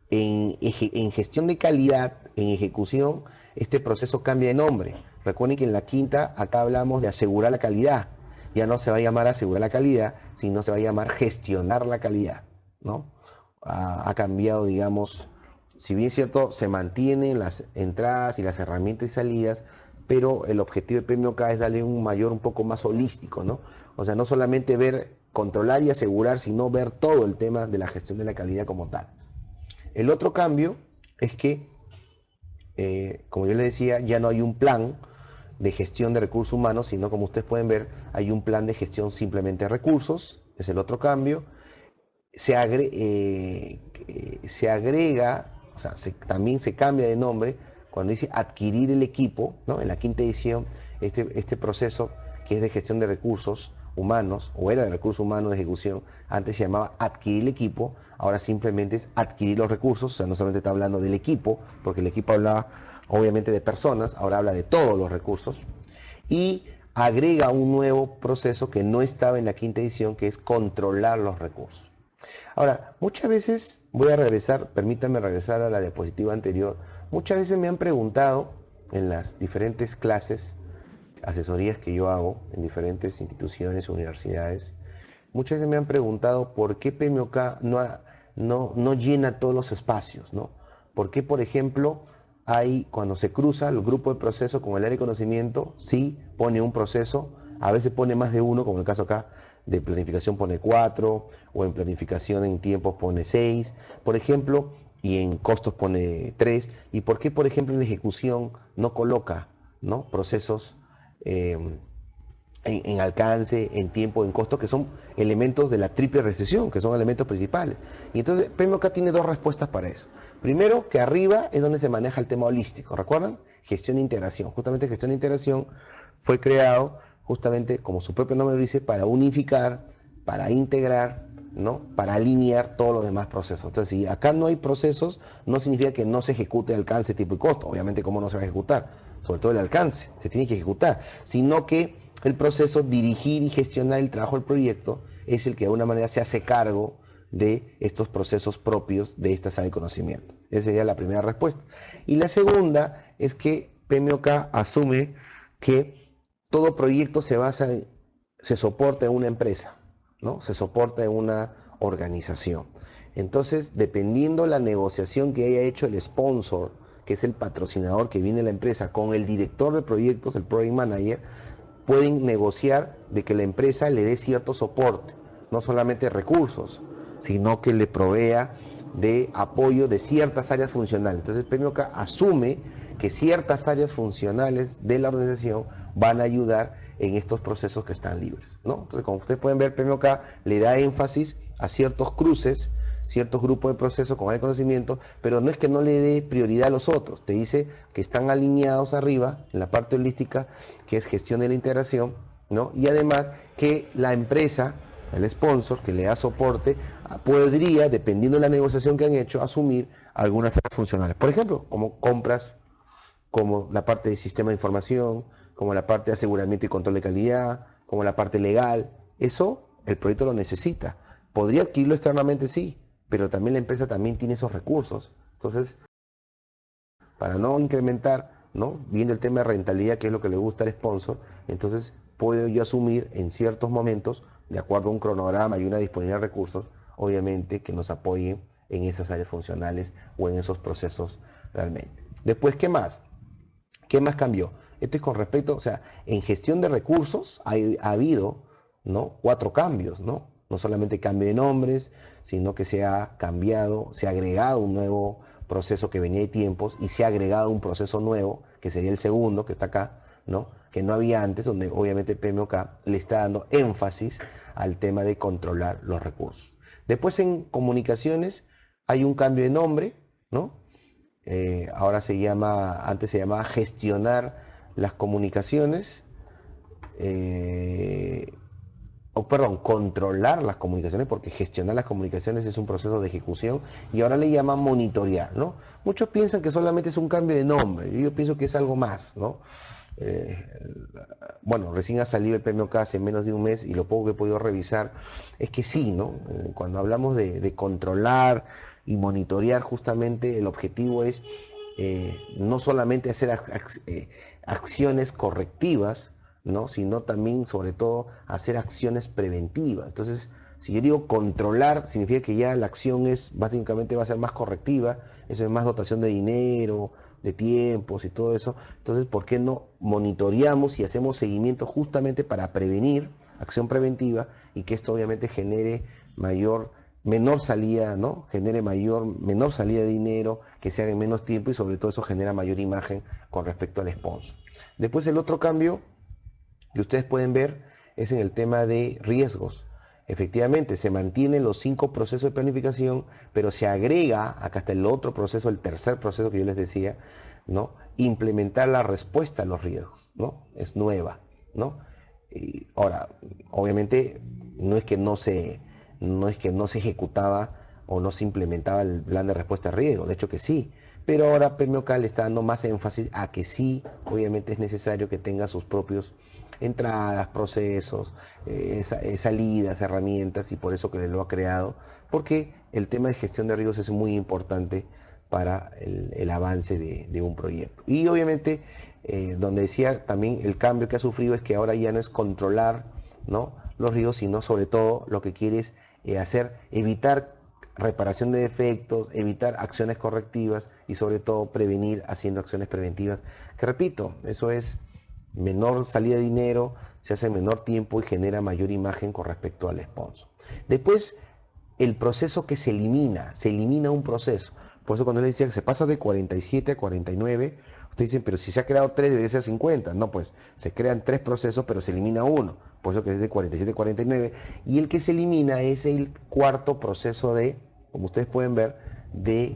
en gestión de calidad, en ejecución, este proceso cambia de nombre. Recuerden que en la quinta, acá hablamos de asegurar la calidad. Ya no se va a llamar asegurar la calidad, sino se va a llamar gestionar la calidad, ¿no? Ha cambiado, digamos, si bien es cierto, se mantienen las entradas y las herramientas y salidas, pero el objetivo de PMOK es darle un mayor, un poco más holístico, ¿no? O sea, no solamente ver, controlar y asegurar, sino ver todo el tema de la gestión de la calidad como tal. El otro cambio es que, como yo les decía, ya no hay un plan de gestión de recursos humanos, sino, como ustedes pueden ver, hay un plan de gestión simplemente de recursos. Es el otro cambio. Se agrega, o sea, también se cambia de nombre cuando dice adquirir el equipo, ¿no? En la quinta edición, este proceso que es de gestión de recursos humanos, o era de recursos humanos de ejecución, antes se llamaba adquirir el equipo, ahora simplemente es adquirir los recursos. O sea, no solamente está hablando del equipo, porque el equipo hablaba obviamente de personas, ahora habla de todos los recursos, y agrega un nuevo proceso que no estaba en la quinta edición, que es controlar los recursos. Ahora, muchas veces, voy a regresar, permítanme regresar a la diapositiva anterior, muchas veces me han preguntado en las diferentes clases, asesorías que yo hago en diferentes instituciones, universidades, muchas veces me han preguntado por qué PMOK no llena todos los espacios, ¿no? ¿Por qué, por ejemplo, cuando se cruza el grupo de proceso con el área de conocimiento, sí pone un proceso, a veces pone más de uno, como en el caso acá de planificación pone 4, o en planificación en tiempos pone 6, por ejemplo, y en costos pone 3, y por qué, por ejemplo, en ejecución no coloca, ¿no?, procesos en alcance, en tiempo, en costo, que son elementos de la triple restricción, que son elementos principales. Y entonces PMOK tiene dos respuestas para eso. Primero, que arriba es donde se maneja el tema holístico, ¿recuerdan? Gestión e integración. Justamente gestión e integración fue creado, justamente como su propio nombre lo dice, para unificar, para integrar, ¿no?, para alinear todos los demás procesos. Entonces, si acá no hay procesos, no significa que no se ejecute alcance, tipo y costo. Obviamente, ¿cómo no se va a ejecutar? Sobre todo el alcance, se tiene que ejecutar, sino que el proceso, dirigir y gestionar el trabajo del proyecto, es el que de alguna manera se hace cargo de estos procesos propios de esta área de conocimiento. Esa sería la primera respuesta. Y la segunda es que PMOK asume que todo proyecto se soporta en una empresa, ¿no? Se soporta en una organización. Entonces, dependiendo la negociación que haya hecho el sponsor, que es el patrocinador que viene a la empresa, con el director de proyectos, el project manager, pueden negociar de que la empresa le dé cierto soporte, no solamente recursos, sino que le provea de apoyo de ciertas áreas funcionales. Entonces, PMOK asume que ciertas áreas funcionales de la organización van a ayudar en estos procesos que están libres, ¿no? Entonces, como ustedes pueden ver, PMOK le da énfasis a ciertos cruces, ciertos grupos de procesos con el conocimiento, pero no es que no le dé prioridad a los otros. Te dice que están alineados arriba, en la parte holística, que es gestión de la integración, ¿no? Y además que la empresa, el sponsor, que le da soporte, podría, dependiendo de la negociación que han hecho, asumir algunas áreas funcionales. Por ejemplo, como compras, como la parte de sistema de información, como la parte de aseguramiento y control de calidad, como la parte legal. Eso el proyecto lo necesita. ¿Podría adquirirlo externamente? Sí, pero también la empresa también tiene esos recursos. Entonces, para no incrementar, ¿no?, viendo el tema de rentabilidad, que es lo que le gusta al sponsor, entonces puedo yo asumir en ciertos momentos, de acuerdo a un cronograma y una disponibilidad de recursos, obviamente que nos apoyen en esas áreas funcionales o en esos procesos realmente. Después, ¿qué más? ¿Qué más cambió? Esto es con respecto, o sea, en gestión de recursos ha habido, ¿no?, 4 cambios, ¿no? No solamente cambio de nombres, sino que se ha cambiado, se ha agregado un nuevo proceso que venía de tiempos y se ha agregado un proceso nuevo, que sería el segundo, que está acá, ¿no? Que no había antes, donde obviamente PMOK le está dando énfasis al tema de controlar los recursos. Después en comunicaciones hay un cambio de nombre, ¿no? Ahora se llama, antes se llamaba gestionar las comunicaciones, o perdón, controlar las comunicaciones, porque gestionar las comunicaciones es un proceso de ejecución y ahora le llaman monitorear, ¿no? Muchos piensan que solamente es un cambio de nombre, yo pienso que es algo más, ¿no? Eh, bueno, recién ha salido el PMOK hace menos de un mes y lo poco que he podido revisar es que sí, ¿no? Cuando hablamos de controlar y monitorear, justamente el objetivo es no solamente hacer acciones correctivas, ¿no? Sino también, sobre todo, hacer acciones preventivas. Entonces, si yo digo controlar, significa que ya la acción es, básicamente va a ser más correctiva, eso es más dotación de dinero, de tiempos y todo eso. Entonces, ¿por qué no monitoreamos y hacemos seguimiento justamente para prevenir, acción preventiva, y que esto obviamente genere menor salida, ¿no? Genere menor salida de dinero, que se haga en menos tiempo y sobre todo eso genera mayor imagen con respecto al sponsor. Después el otro cambio que ustedes pueden ver es en el tema de riesgos. Efectivamente, se mantienen los 5 procesos de planificación, pero se agrega, acá está el otro proceso, el tercer proceso que yo les decía, ¿no? Implementar la respuesta a los riesgos, ¿no? Es nueva, ¿no? Y ahora, obviamente, no es que no se ejecutaba o no se implementaba el plan de respuesta a riesgo, de hecho que sí, pero ahora PMOK le está dando más énfasis a que sí, obviamente es necesario que tenga sus propios entradas, procesos, salidas, herramientas, y por eso que lo ha creado, porque el tema de gestión de riesgos es muy importante para el avance de un proyecto. Y obviamente, donde decía también el cambio que ha sufrido es que ahora ya no es controlar, ¿no?, los riesgos, sino sobre todo lo que quiere es evitar reparación de defectos, evitar acciones correctivas y sobre todo prevenir haciendo acciones preventivas, que repito, eso es menor salida de dinero, se hace en menor tiempo y genera mayor imagen con respecto al sponsor. Después, el proceso que se elimina un proceso. Por eso cuando les decía que se pasa de 47 a 49, ustedes dicen, pero si se ha creado 3 debería ser 50. No, pues se crean 3 procesos, pero se elimina uno. Por eso que es de 47 a 49. Y el que se elimina es el cuarto proceso como ustedes pueden ver,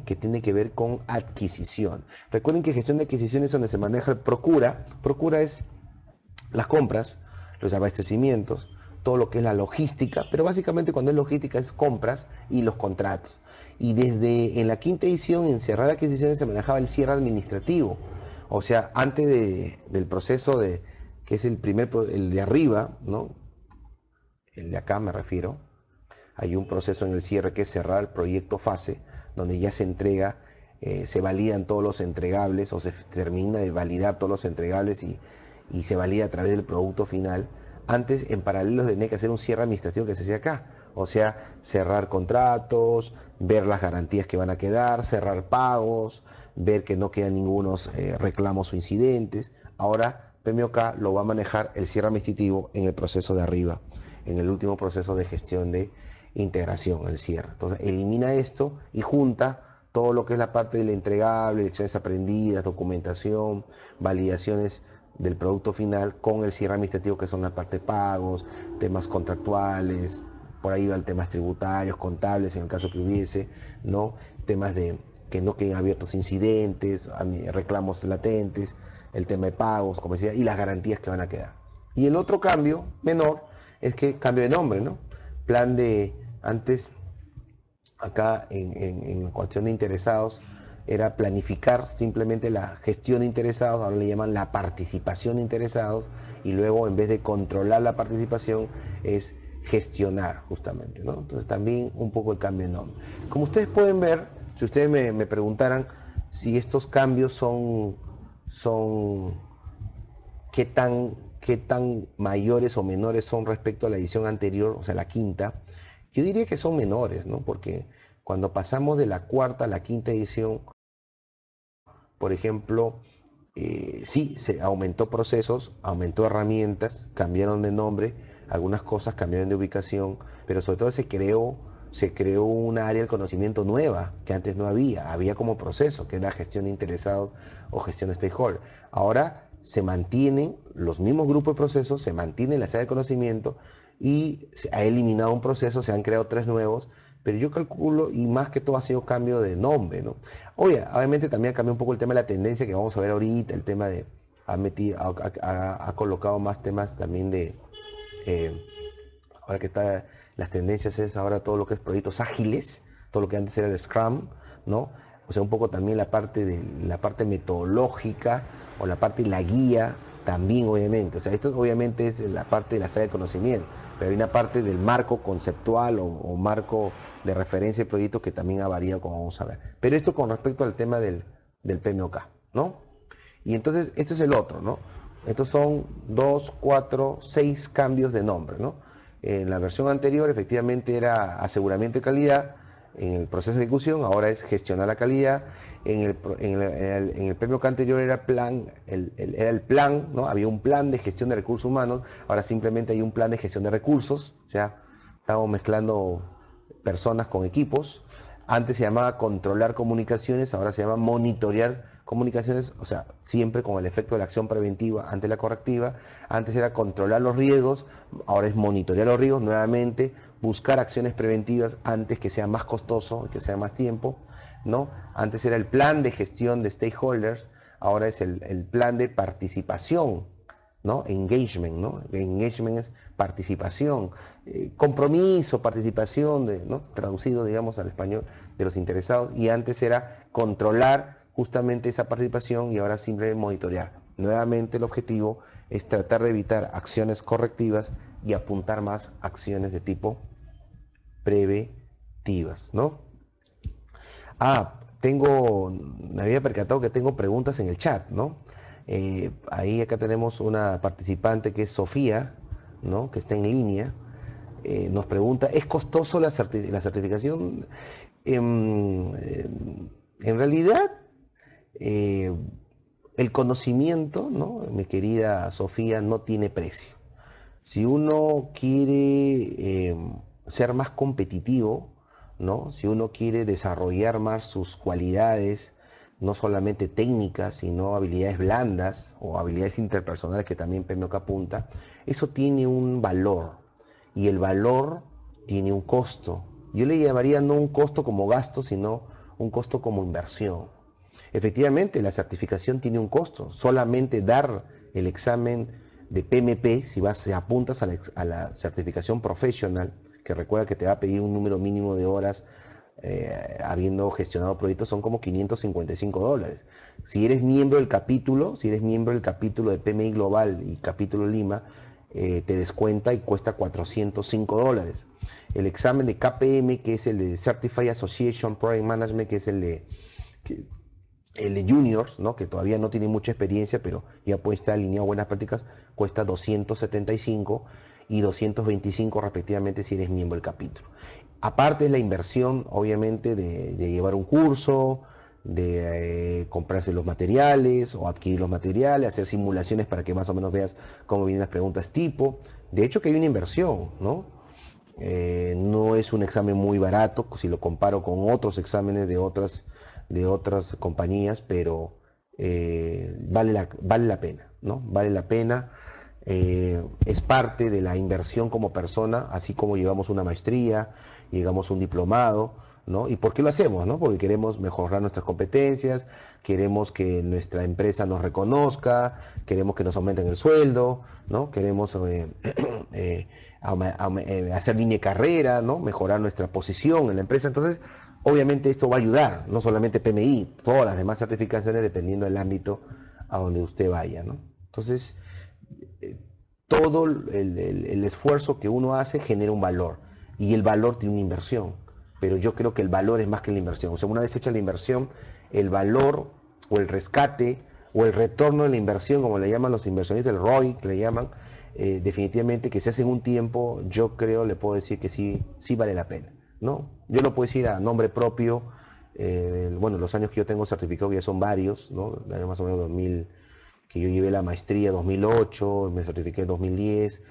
que tiene que ver con adquisición. Recuerden que gestión de adquisición es donde se maneja el procura. Procura es las compras, los abastecimientos, todo lo que es la logística, pero básicamente cuando es logística es compras y los contratos. Y desde en la quinta edición, en cerrar adquisiciones, se manejaba el cierre administrativo. O sea, antes del proceso que es el de arriba, ¿no? El de acá me refiero, hay un proceso en el cierre que es cerrar el proyecto fase, donde ya se entrega, se validan todos los entregables o se termina de validar todos los entregables y se valida a través del producto final. Antes, en paralelo, tenía que hacer un cierre administrativo que se hacía acá. O sea, cerrar contratos, ver las garantías que van a quedar, cerrar pagos, ver que no quedan ningunos reclamos o incidentes. Ahora, PMOK lo va a manejar el cierre administrativo en el proceso de arriba, en el último proceso de gestión de integración, el cierre. Entonces, elimina esto y junta todo lo que es la parte del entregable, lecciones aprendidas, documentación, validaciones del producto final con el cierre administrativo, que son la parte de pagos, temas contractuales, por ahí va el temas tributarios, contables en el caso que hubiese, ¿no? Temas de que no queden abiertos incidentes, reclamos latentes, el tema de pagos, como decía, y las garantías que van a quedar. Y el otro cambio menor es que cambio de nombre, ¿no? Plan de, antes, acá en cuestión de interesados, era planificar simplemente la gestión de interesados, ahora le llaman la participación de interesados, y luego en vez de controlar la participación es gestionar justamente, ¿no? Entonces también un poco el cambio de nombre. Como ustedes pueden ver, si ustedes me preguntaran si estos cambios son qué tan mayores o menores son respecto a la edición anterior, o sea, la quinta, yo diría que son menores, ¿no? Porque cuando pasamos de la cuarta a la quinta edición, por ejemplo, sí, se aumentó procesos, aumentó herramientas, cambiaron de nombre, algunas cosas cambiaron de ubicación, pero sobre todo se creó una área del conocimiento nueva que antes no había como proceso, que era gestión de interesados o gestión de stakeholders. Ahora se mantienen los mismos grupos de procesos, se mantienen las áreas de conocimiento y se ha eliminado un proceso, se han creado 3 nuevos, pero yo calculo, y más que todo ha sido cambio de nombre, ¿no? Obviamente también ha cambiado un poco el tema de la tendencia que vamos a ver ahorita, el tema de, ha colocado más temas también de, eh, ahora que está, las tendencias es ahora todo lo que es proyectos ágiles, todo lo que antes era el Scrum, ¿no? O sea, un poco también la parte metodológica o la parte de la guía también, obviamente. O sea, esto obviamente es la parte de la área de conocimiento, pero hay una parte del marco conceptual o marco de referencia de proyectos que también ha variado, como vamos a ver. Pero esto con respecto al tema del PMOK, ¿no? Y entonces, esto es el otro, ¿no? Estos son 2, 4, 6 cambios de nombre, ¿no? En la versión anterior, efectivamente, era aseguramiento de calidad. En el proceso de ejecución, ahora es gestionar la calidad. En el PMOK anterior era era el plan, ¿no? Había un plan de gestión de recursos humanos, ahora simplemente hay un plan de gestión de recursos, o sea, estamos mezclando personas con equipos. Antes se llamaba controlar comunicaciones, ahora se llama monitorear comunicaciones, o sea, siempre con el efecto de la acción preventiva ante la correctiva. Antes era controlar los riesgos, ahora es monitorear los riesgos, nuevamente buscar acciones preventivas antes que sea más costoso, que sea más tiempo, ¿no? Antes era el plan de gestión de stakeholders, ahora es el plan de participación, ¿no? Engagement, ¿no? Engagement es participación, compromiso, participación, ¿no? Traducido, digamos, al español de los interesados, y antes era controlar justamente esa participación y ahora simplemente monitorear. Nuevamente el objetivo es tratar de evitar acciones correctivas y apuntar más acciones de tipo preventivas, ¿no? Me había percatado que tengo preguntas en el chat, ¿no? Ahí acá tenemos una participante que es Sofía, ¿no? Que está en línea. Nos pregunta, ¿es costoso la certificación? En realidad, eh, el conocimiento, ¿no? Mi querida Sofía, no tiene precio. Si uno quiere ser más competitivo, ¿no? Si uno quiere desarrollar más sus cualidades, no solamente técnicas, sino habilidades blandas o habilidades interpersonales que también PMOK apunta, eso tiene un valor y el valor tiene un costo. Yo le llamaría no un costo como gasto, sino un costo como inversión. Efectivamente, la certificación tiene un costo. Solamente dar el examen de PMP, si apuntas a la certificación profesional, que recuerda que te va a pedir un número mínimo de horas habiendo gestionado proyectos, son como $555. Si eres miembro del capítulo, de PMI Global y capítulo Lima, te descuenta y cuesta $405. El examen de KPM, que es el de Certified Association Project Management, que es el de juniors, ¿no? Que todavía no tiene mucha experiencia, pero ya puede estar alineado a buenas prácticas, cuesta 275 y 225 respectivamente si eres miembro del capítulo. Aparte es la inversión, obviamente, de llevar un curso, de comprarse los materiales o adquirir los materiales, hacer simulaciones para que más o menos veas cómo vienen las preguntas tipo. De hecho que hay una inversión, ¿no? No es un examen muy barato si lo comparo con otros exámenes de otras compañías, pero vale la pena, ¿no? Vale la pena. Es parte de la inversión como persona, así como llevamos una maestría, llegamos a un diplomado, ¿no? ¿Y por qué lo hacemos, no? Porque queremos mejorar nuestras competencias, queremos que nuestra empresa nos reconozca, queremos que nos aumenten el sueldo, ¿no? Queremos hacer línea de carrera, ¿no? Mejorar nuestra posición en la empresa. Entonces, obviamente esto va a ayudar, no solamente PMI, todas las demás certificaciones dependiendo del ámbito a donde usted vaya, ¿no? Entonces, todo el esfuerzo que uno hace genera un valor y el valor tiene una inversión, pero yo creo que el valor es más que la inversión. O sea, una vez hecha la inversión, el valor o el rescate o el retorno de la inversión, como le llaman los inversionistas, el ROI, le llaman, definitivamente que se hace en un tiempo, yo creo, le puedo decir que sí, sí vale la pena, ¿no? Yo lo puedo decir a nombre propio. Bueno, los años que yo tengo certificado ya son varios, ¿no? Más o menos 2000, que yo llevé la maestría 2008, me certifiqué en 2010,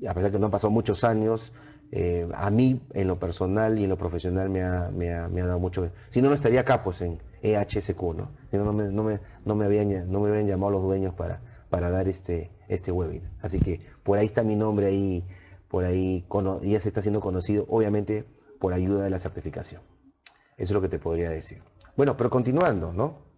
a pesar que no han pasado muchos años, a mí en lo personal y en lo profesional me ha dado mucho. Si no, no estaría acá pues en EHSQ, ¿no? Si no, no me habrían llamado los dueños para dar este webinar. Así que por ahí está mi nombre ahí, por ahí ya se está haciendo conocido, obviamente por ayuda de la certificación. Eso es lo que te podría decir. Bueno, pero continuando, ¿no?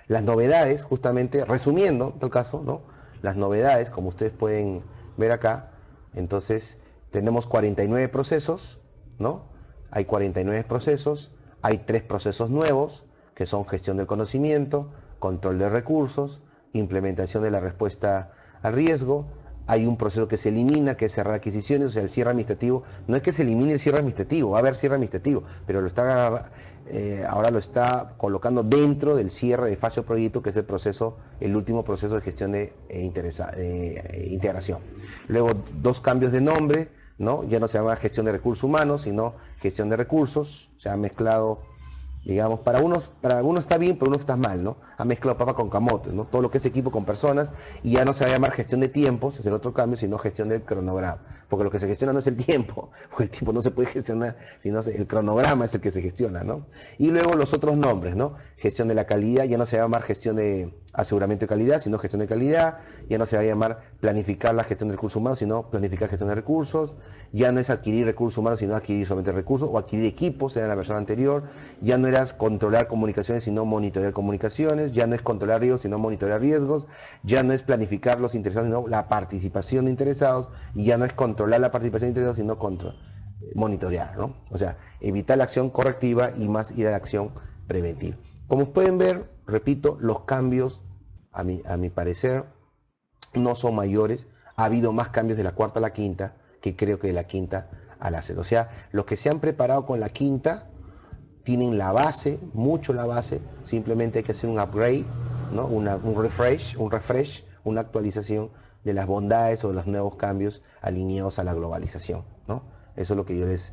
Las novedades, justamente, resumiendo, en todo caso, ¿no? Las novedades, como ustedes pueden ver acá, entonces tenemos 49 procesos, ¿no? Hay 49 procesos, hay 3 procesos nuevos, que son gestión del conocimiento, control de recursos, implementación de la respuesta al riesgo. Hay un proceso que se elimina, que es cerrar adquisiciones, o sea, el cierre administrativo. No es que se elimine el cierre administrativo, va a haber cierre administrativo, pero ahora lo está colocando dentro del cierre de fase o proyecto, que es el último proceso de gestión de integración. Luego, 2 cambios de nombre, ¿no? Ya no se llama gestión de recursos humanos, sino gestión de recursos. Se ha mezclado, digamos, para algunos está bien, pero uno está mal, ¿no? Ha mezclado papa con camote, ¿no? Todo lo que es equipo con personas, y ya no se va a llamar gestión de tiempos, es el otro cambio, sino gestión del cronograma. Porque lo que se gestiona no es el tiempo, porque el tiempo no se puede gestionar, sino el cronograma es el que se gestiona, ¿no? Y luego los otros nombres, ¿no? Gestión de la calidad, ya no se va a llamar gestión de aseguramiento de calidad, sino gestión de calidad. Ya no se va a llamar planificar la gestión de recursos humanos, sino planificar gestión de recursos. Ya no es adquirir recursos humanos, sino adquirir solamente recursos, o adquirir equipos, era la versión anterior. Ya no era controlar comunicaciones, sino monitorear comunicaciones. Ya no es controlar riesgos, sino monitorear riesgos. Ya no es planificar los interesados, sino la participación de interesados. Y ya no es controlar la participación de interesados, sino monitorear, ¿no? O sea, evitar la acción correctiva y más ir a la acción preventiva. Como pueden ver, repito, los cambios, a mi parecer, no son mayores. Ha habido más cambios de la cuarta a la quinta, que creo que de la quinta a la sexta. O sea, los que se han preparado con la quinta tienen la base, mucho la base. Simplemente hay que hacer un upgrade, ¿no? un refresh, una actualización de las bondades o de los nuevos cambios alineados a la globalización, ¿no? Eso es lo que yo les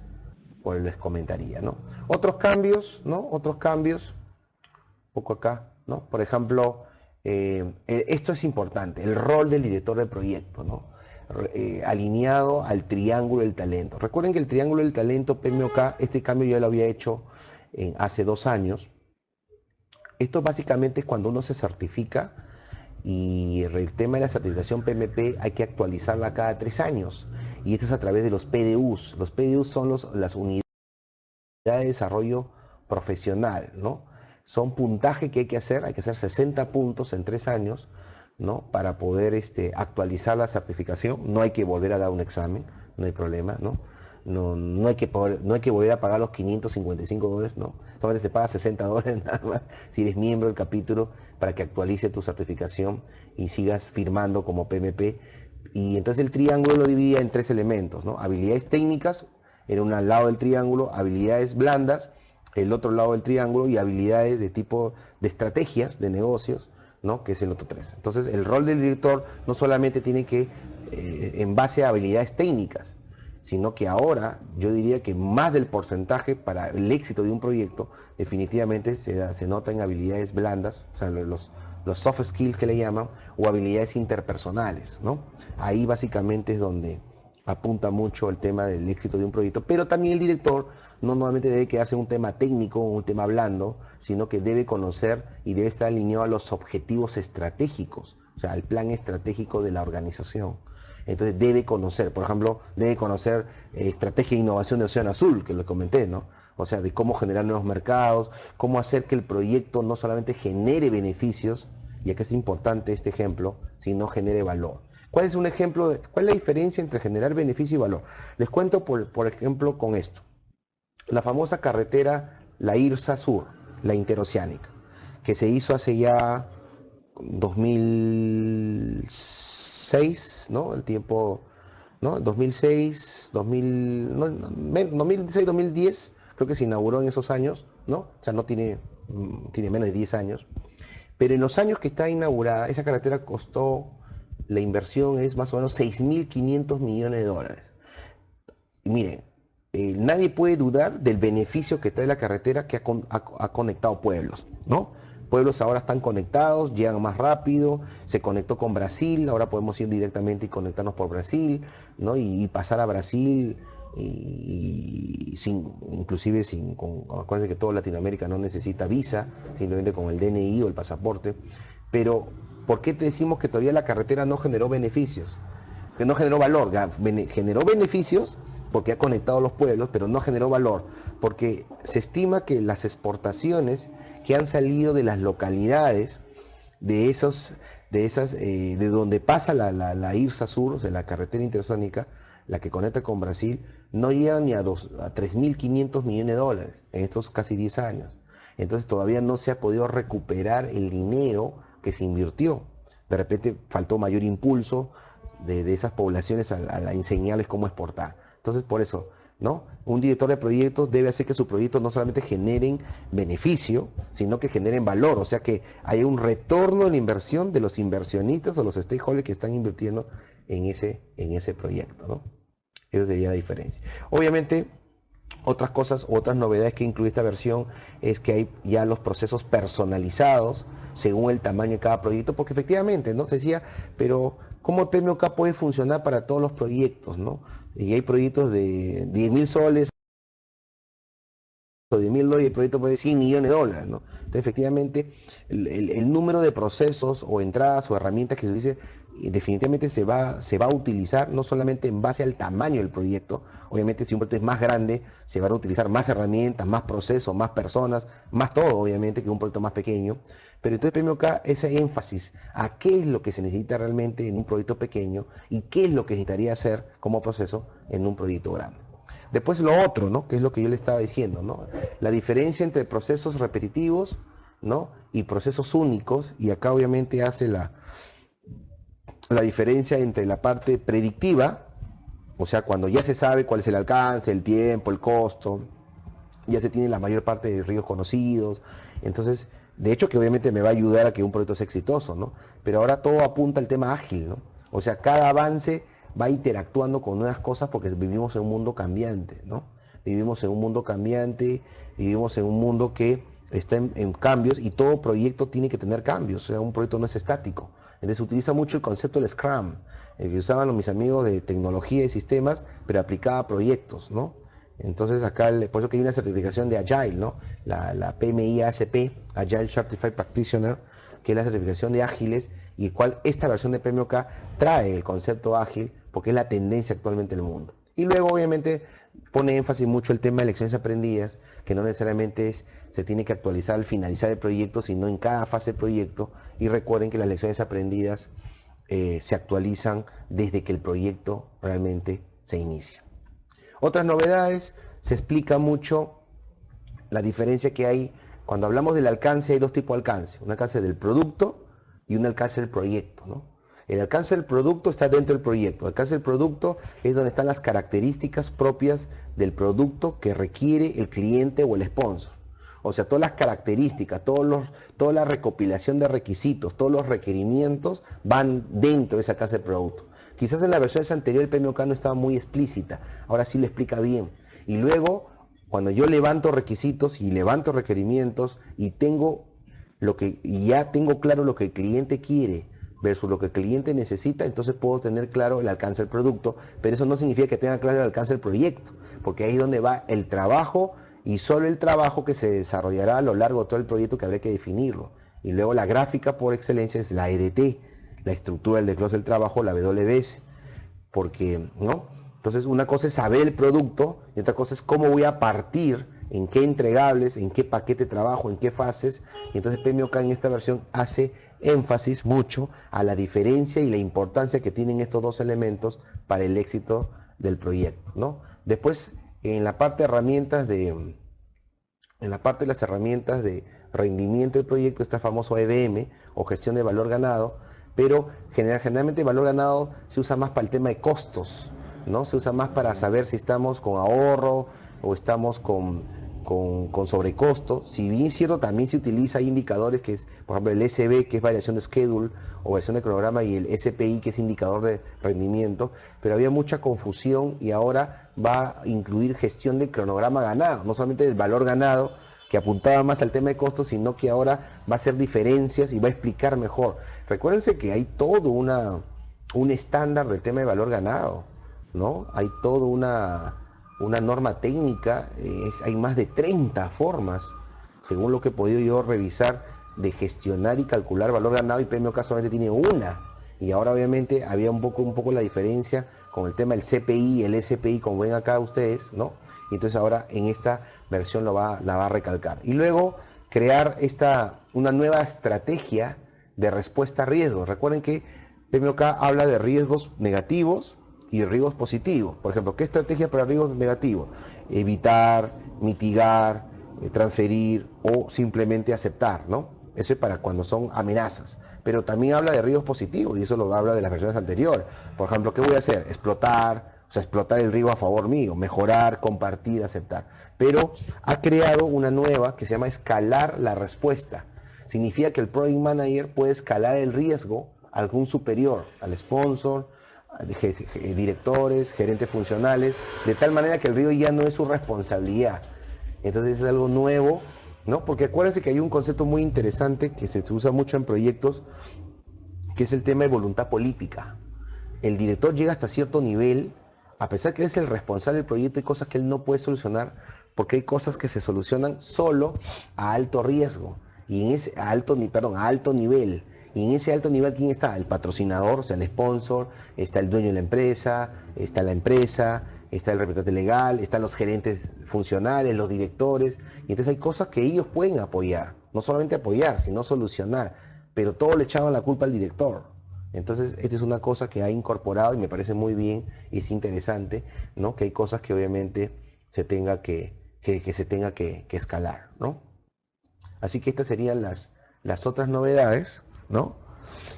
comentaría, ¿no? Otros cambios, ¿no? Otros cambios, un poco acá, ¿no? Por ejemplo, esto es importante, el rol del director de proyecto, ¿no? Alineado al triángulo del talento. Recuerden que el triángulo del talento PMOK, este cambio ya lo había hecho hace 2 años. Esto básicamente es cuando uno se certifica, y el tema de la certificación PMP hay que actualizarla cada 3 años. Y esto es a través de los PDUs. Los PDUs son las unidades de desarrollo profesional, ¿no? Son puntaje que hay que hacer 60 puntos en 3 años, ¿no? Para poder actualizar la certificación. No hay que volver a dar un examen, no hay problema, ¿no? No hay que volver a pagar los $555, ¿no? Solamente se paga $60 nada más si eres miembro del capítulo, para que actualice tu certificación y sigas firmando como PMP. Y entonces el triángulo lo dividía en 3 elementos, ¿no? Habilidades técnicas, era un lado del triángulo, habilidades blandas, el otro lado del triángulo, y habilidades de tipo de estrategias de negocios, ¿no? Que es el otro 3. Entonces el rol del director no solamente tiene que, en base a habilidades técnicas, sino que ahora yo diría que más del porcentaje para el éxito de un proyecto definitivamente se nota en habilidades blandas, o sea, los soft skills que le llaman, o habilidades interpersonales, ¿no? Ahí básicamente es donde apunta mucho el tema del éxito de un proyecto, pero también el director no normalmente debe quedarse en un tema técnico o un tema blando, sino que debe conocer y debe estar alineado a los objetivos estratégicos, o sea, al plan estratégico de la organización. Entonces debe conocer, por ejemplo, estrategia de innovación de Océano Azul, que lo comenté, ¿no? O sea, de cómo generar nuevos mercados, cómo hacer que el proyecto no solamente genere beneficios, ya que es importante este ejemplo, sino genere valor. ¿Cuál es un ejemplo cuál es la diferencia entre generar beneficio y valor? Les cuento, por ejemplo, con esto. La famosa carretera, la IRSA Sur, la interoceánica, que se hizo hace ya 2006, ¿no? El tiempo, ¿no? 2006, 2010, creo que se inauguró en esos años, ¿no? O sea, no tiene menos de 10 años. Pero en los años que está inaugurada, esa carretera costó, la inversión es más o menos $6.500 millones. Y miren, nadie puede dudar del beneficio que trae la carretera, que ha conectado pueblos, ¿no? pueblos ahora están conectados, llegan más rápido, se conectó con Brasil, ahora podemos ir directamente y conectarnos por Brasil, ¿no? Y pasar a Brasil y sin, inclusive sin, acuérdense que toda Latinoamérica no necesita visa, simplemente con el DNI o el pasaporte. Pero, ¿por qué te decimos que todavía la carretera no generó beneficios? Que no generó valor, generó beneficios porque ha conectado los pueblos, pero no generó valor, porque se estima que las exportaciones que han salido de las localidades, de donde pasa la IRSA Sur, o sea, la carretera intersónica, la que conecta con Brasil, no llegan ni a 3.500 millones de dólares en estos casi 10 años. Entonces todavía no se ha podido recuperar el dinero que se invirtió. De repente faltó mayor impulso de esas poblaciones a enseñarles cómo exportar. Entonces, por eso, ¿no? Un director de proyectos debe hacer que sus proyectos no solamente generen beneficio, sino que generen valor, o sea que haya un retorno en la inversión de los inversionistas o los stakeholders que están invirtiendo en ese proyecto, ¿no? Esa sería la diferencia. Obviamente, otras cosas, otras novedades que incluye esta versión es que hay ya los procesos personalizados según el tamaño de cada proyecto, porque efectivamente, ¿no? Se decía, pero ¿cómo el PMOK puede funcionar para todos los proyectos, ¿no? Y hay proyectos de 10.000 soles o 10.000 dólares y el proyecto puede ser 100 millones de dólares, ¿no? Entonces, efectivamente, el número de procesos o entradas o herramientas que se utilice definitivamente se va a utilizar no solamente en base al tamaño del proyecto. Obviamente, si un proyecto es más grande, se van a utilizar más herramientas, más procesos, más personas, más todo, obviamente, que un proyecto más pequeño. Pero entonces PMOK, ese énfasis a qué es lo que se necesita realmente en un proyecto pequeño y qué es lo que necesitaría hacer como proceso en un proyecto grande. Después lo otro, ¿no? Que es lo que yo le estaba diciendo, ¿no? La diferencia entre procesos repetitivos, ¿no? Y procesos únicos, y acá obviamente hace la diferencia entre la parte predictiva, o sea, cuando ya se sabe cuál es el alcance, el tiempo, el costo, ya se tiene la mayor parte de ríos conocidos, entonces, de hecho que obviamente me va a ayudar a que un proyecto sea exitoso, ¿no? Pero ahora todo apunta al tema ágil, ¿no? O sea, cada avance va interactuando con nuevas cosas porque vivimos en un mundo cambiante, ¿no? Vivimos en un mundo cambiante, vivimos en un mundo que está en cambios y todo proyecto tiene que tener cambios, o sea, un proyecto no es estático. Entonces se utiliza mucho el concepto del Scrum, el que usaban mis amigos de tecnología y sistemas, pero aplicada a proyectos, ¿no? Entonces acá, por eso que hay una certificación de Agile, ¿no? La PMI ASP, Agile Certified Practitioner, que es la certificación de ágiles, y el cual esta versión de PMOK trae el concepto ágil, porque es la tendencia actualmente en el mundo. Y luego, obviamente, pone énfasis mucho el tema de lecciones aprendidas, que no necesariamente se tiene que actualizar al finalizar el proyecto, sino en cada fase del proyecto. Y recuerden que las lecciones aprendidas se actualizan desde que el proyecto realmente se inicia. Otras novedades, se explica mucho la diferencia que hay. Cuando hablamos del alcance, hay dos tipos de alcance: un alcance del producto y un alcance del proyecto, ¿no? El alcance del producto está dentro del proyecto. El alcance del producto es donde están las características propias del producto que requiere el cliente o el sponsor. O sea, todas las características, toda la recopilación de requisitos, todos los requerimientos van dentro de ese alcance del producto. Quizás en la versión anterior el PMOK no estaba muy explícita, ahora sí lo explica bien. Y luego, cuando yo levanto requisitos y levanto requerimientos y ya tengo claro lo que el cliente quiere versus lo que el cliente necesita, entonces puedo tener claro el alcance del producto, pero eso no significa que tenga claro el alcance del proyecto, porque ahí es donde va el trabajo y solo el trabajo que se desarrollará a lo largo de todo el proyecto, que habría que definirlo. Y luego la gráfica por excelencia es la EDT, la estructura del desglose del trabajo, la WS, porque, ¿no? Entonces una cosa es saber el producto y otra cosa es cómo voy a partir, en qué entregables, en qué paquete de trabajo, en qué fases. Y entonces PMOK en esta versión hace énfasis mucho a la diferencia y la importancia que tienen estos dos elementos para el éxito del proyecto, ¿no? Después, en la parte de las herramientas de rendimiento del proyecto, está famoso EVM o gestión de valor ganado, pero generalmente el valor ganado se usa más para el tema de costos, ¿no? Se usa más para saber si estamos con ahorro o estamos con sobrecosto. Si bien es cierto, también se utiliza indicadores que es, por ejemplo, el SB, que es variación de schedule o variación de cronograma, y el SPI, que es indicador de rendimiento, pero había mucha confusión y ahora va a incluir gestión del cronograma ganado, no solamente del valor ganado, que apuntaba más al tema de costos, sino que ahora va a hacer diferencias y va a explicar mejor. Recuérdense que hay todo un estándar del tema de valor ganado, ¿no? Hay toda una norma técnica, hay más de 30 formas, según lo que he podido yo revisar, de gestionar y calcular valor ganado, y PMOK solamente tiene una. Y ahora obviamente había un poco la diferencia con el tema del CPI, el SPI, como ven acá ustedes, ¿no? Y entonces ahora en esta versión la va a recalcar. Y luego crear una nueva estrategia de respuesta a riesgos. Recuerden que PMOK habla de riesgos negativos y riesgos positivos. Por ejemplo, ¿qué estrategia para riesgos negativos? Evitar, mitigar, transferir o simplemente aceptar, ¿no? Eso es para cuando son amenazas. Pero también habla de riesgos positivos, y eso lo habla de las versiones anteriores. Por ejemplo, ¿qué voy a hacer? Explotar, o sea, explotar el riesgo a favor mío, mejorar, compartir, aceptar. Pero ha creado una nueva que se llama escalar la respuesta. Significa que el Project Manager puede escalar el riesgo a algún superior, al sponsor, directores, gerentes funcionales, de tal manera que el riesgo ya no es su responsabilidad. Entonces es algo nuevo, ¿no? Porque acuérdense que hay un concepto muy interesante que se usa mucho en proyectos, que es el tema de voluntad política. El director llega hasta cierto nivel, a pesar que él es el responsable del proyecto, hay cosas que él no puede solucionar, porque hay cosas que se solucionan solo a alto riesgo, y en ese a alto nivel. Y en ese alto nivel, ¿quién está? El patrocinador, o sea, el sponsor, está el dueño de la empresa, está el representante legal, están los gerentes funcionales, los directores. Y entonces hay cosas que ellos pueden apoyar, no solamente apoyar, sino solucionar, pero todo le echaban la culpa al director. Entonces, esta es una cosa que ha incorporado y me parece muy bien y es interesante, ¿no? Que hay cosas que obviamente se tenga se tenga que escalar, ¿no? Así que estas serían las otras novedades, ¿no?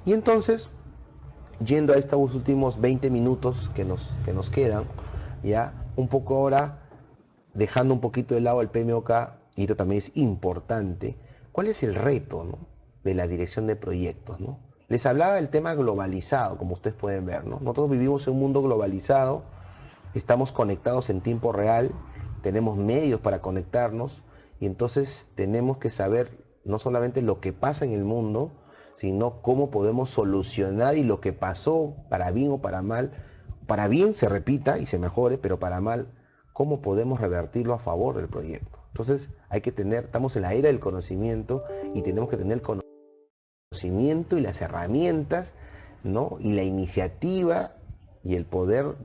Y entonces, yendo a estos últimos 20 minutos que nos quedan, ya un poco ahora, dejando un poquito de lado el PMOK, y esto también es importante, ¿cuál es el reto, ¿no? De la dirección de proyectos, ¿no? Les hablaba del tema globalizado, como ustedes pueden ver, ¿no? Nosotros vivimos en un mundo globalizado, estamos conectados en tiempo real, tenemos medios para conectarnos, y entonces tenemos que saber no solamente lo que pasa en el mundo, sino cómo podemos solucionar, y lo que pasó, para bien o para bien se repita y se mejore, pero para mal, cómo podemos revertirlo a favor del proyecto. Entonces estamos en la era del conocimiento, y tenemos que tener conocimiento y las herramientas, ¿no? Y la iniciativa y el poder,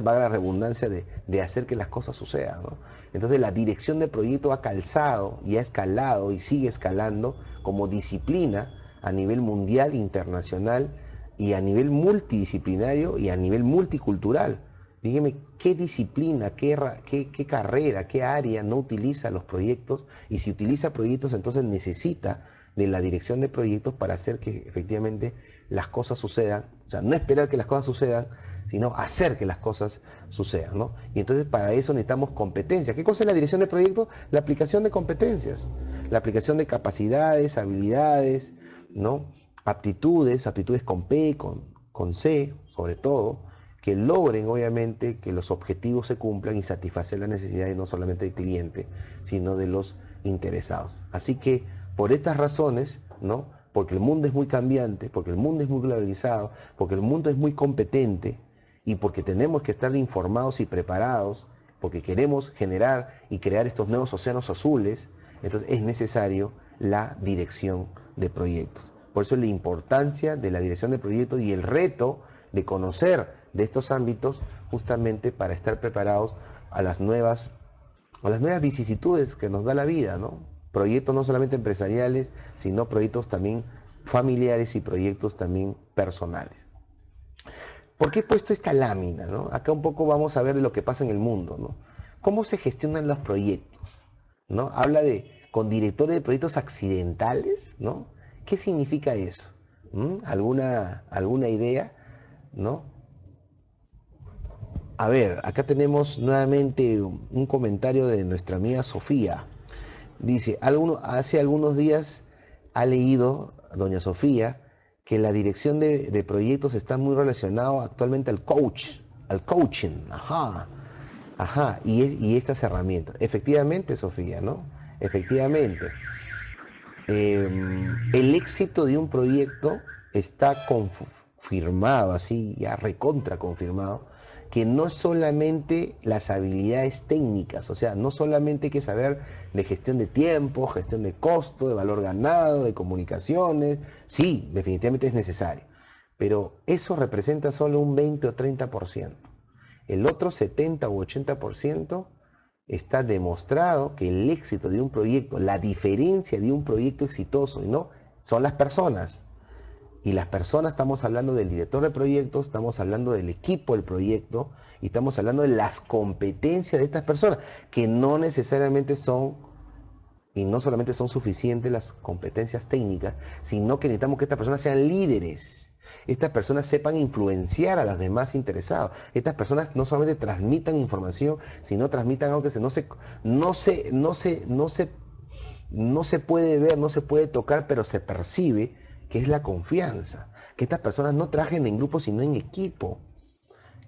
valga la redundancia, de hacer que las cosas sucedan, ¿no? Entonces la dirección de proyecto ha calzado y ha escalado y sigue escalando como disciplina a nivel mundial, internacional, y a nivel multidisciplinario y a nivel multicultural. Dígame, ¿qué disciplina, qué carrera, qué área no utiliza los proyectos? Y si utiliza proyectos, entonces necesita de la dirección de proyectos para hacer que efectivamente las cosas sucedan. O sea, no esperar que las cosas sucedan, sino hacer que las cosas sucedan, ¿no? Y entonces para eso necesitamos competencias. ¿Qué cosa es la dirección de proyectos? La aplicación de competencias, la aplicación de capacidades, habilidades, ¿no? Aptitudes con P, con C, sobre todo, que logren obviamente que los objetivos se cumplan y satisfacer las necesidades no solamente del cliente, sino de los interesados. Así que por estas razones, ¿no? Porque el mundo es muy cambiante, porque el mundo es muy globalizado, porque el mundo es muy competente, y porque tenemos que estar informados y preparados, porque queremos generar y crear estos nuevos océanos azules, entonces es necesario la dirección de proyectos. Por eso la importancia de la dirección de proyectos y el reto de conocer de estos ámbitos, justamente para estar preparados a las nuevas vicisitudes que nos da la vida, ¿no? Proyectos no solamente empresariales, sino proyectos también familiares y proyectos también personales. ¿Por qué he puesto esta lámina, ¿no? Acá un poco vamos a ver de lo que pasa en el mundo, ¿no? ¿Cómo se gestionan los proyectos? ¿No? Habla con directores de proyectos accidentales, ¿no? ¿Qué significa eso? ¿Alguna idea? ¿No? A ver, acá tenemos nuevamente un comentario de nuestra amiga Sofía. Dice, hace algunos días ha leído, doña Sofía, que la dirección de proyectos está muy relacionado actualmente al coaching. Ajá. Ajá, y estas herramientas. Efectivamente, Sofía, ¿no? Efectivamente. El éxito de un proyecto está confirmado, así ya recontra confirmado, que no solamente las habilidades técnicas, o sea, no solamente hay que saber de gestión de tiempo, gestión de costo, de valor ganado, de comunicaciones, sí, definitivamente es necesario, pero eso representa solo un 20 o 30%. El otro 70 u 80% está demostrado que el éxito de un proyecto, la diferencia de un proyecto exitoso, ¿no? Son las personas. Y las personas, estamos hablando del director de proyectos, estamos hablando del equipo del proyecto y estamos hablando de las competencias de estas personas, que no necesariamente son, y no solamente son suficientes las competencias técnicas, sino que necesitamos que estas personas sean líderes. Estas personas sepan influenciar a los demás interesados. Estas personas no solamente transmitan información, sino transmitan algo que no se puede ver, no se puede tocar, pero se percibe, que es la confianza. Que estas personas no trabajen en grupo, sino en equipo.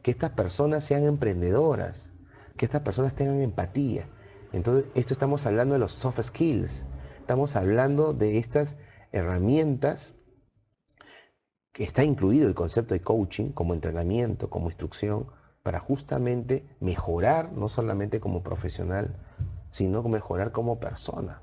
Que estas personas sean emprendedoras. Que estas personas tengan empatía. Entonces, esto estamos hablando de los soft skills. Estamos hablando de estas herramientas que está incluido el concepto de coaching como entrenamiento, como instrucción, para justamente mejorar, no solamente como profesional, sino mejorar como persona.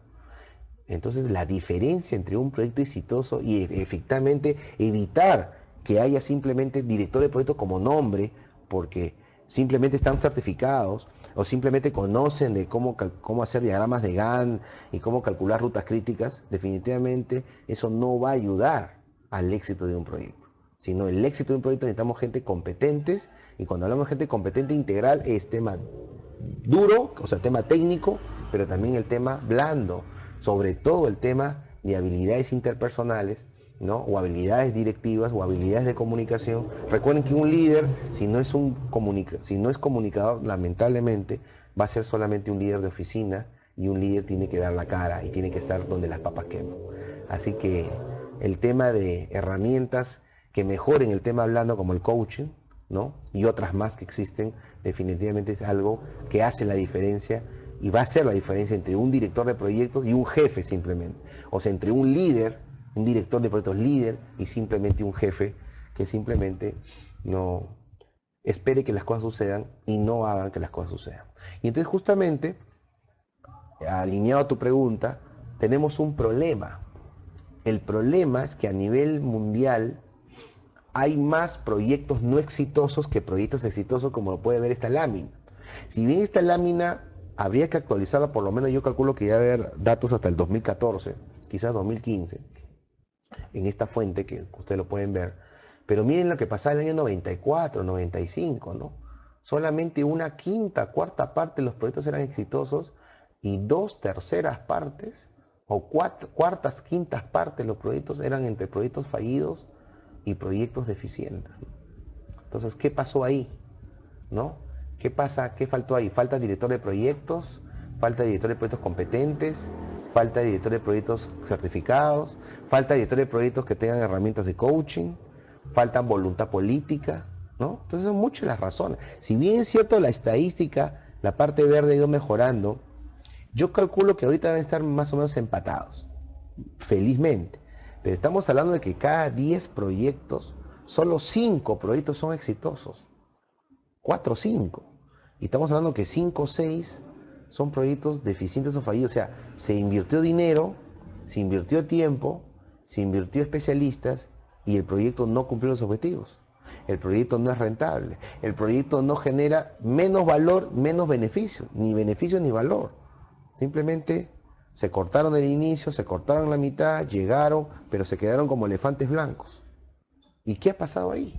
Entonces, la diferencia entre un proyecto exitoso y efectivamente evitar que haya simplemente director de proyecto como nombre, porque simplemente están certificados o simplemente conocen de cómo hacer diagramas de Gantt y cómo calcular rutas críticas, definitivamente eso no va a ayudar al éxito de un proyecto. Sino el éxito de un proyecto necesitamos gente competentes, y cuando hablamos de gente competente integral es tema duro, o sea, tema técnico, pero también el tema blando, sobre todo el tema de habilidades interpersonales, ¿no? O habilidades directivas o habilidades de comunicación. Recuerden que un líder, si no es comunicador, lamentablemente va a ser solamente un líder de oficina, y un líder tiene que dar la cara y tiene que estar donde las papas queman. Así que el tema de herramientas que mejoren el tema hablando, como el coaching, ¿no? Y otras más que existen, definitivamente es algo que hace la diferencia, y va a ser la diferencia entre un director de proyectos y un jefe simplemente. O sea, entre un líder, un director de proyectos líder, y simplemente un jefe que simplemente no espere que las cosas sucedan y no hagan que las cosas sucedan. Y entonces, justamente, alineado a tu pregunta, tenemos un problema. El problema es que a nivel mundial hay más proyectos no exitosos que proyectos exitosos, como lo puede ver esta lámina. Si bien esta lámina habría que actualizarla, por lo menos yo calculo que ya debe haber datos hasta el 2014, quizás 2015, en esta fuente que ustedes lo pueden ver. Pero miren lo que pasaba en el año 94, 95, ¿no? Solamente una quinta, cuarta parte de los proyectos eran exitosos, y 2/3 partes o cuartas, quintas partes de los proyectos eran entre proyectos fallidos y proyectos deficientes. Entonces, ¿qué pasó ahí? ¿No? ¿Qué pasa? ¿Qué faltó ahí? Falta director de proyectos, falta director de proyectos competentes, falta director de proyectos certificados, falta director de proyectos que tengan herramientas de coaching, falta voluntad política, ¿no? Entonces son muchas las razones. Si bien es cierto, la estadística, la parte verde ha ido mejorando, yo calculo que ahorita deben estar más o menos empatados, felizmente. Pero estamos hablando de que cada 10 proyectos, solo 5 proyectos son exitosos. 4 o 5. Y estamos hablando que 5 o 6 son proyectos deficientes o fallidos. O sea, se invirtió dinero, se invirtió tiempo, se invirtió especialistas, y el proyecto no cumplió los objetivos. El proyecto no es rentable. El proyecto no genera menos valor, menos beneficio ni valor. Simplemente se cortaron el inicio, se cortaron la mitad, llegaron, pero se quedaron como elefantes blancos. ¿Y qué ha pasado ahí?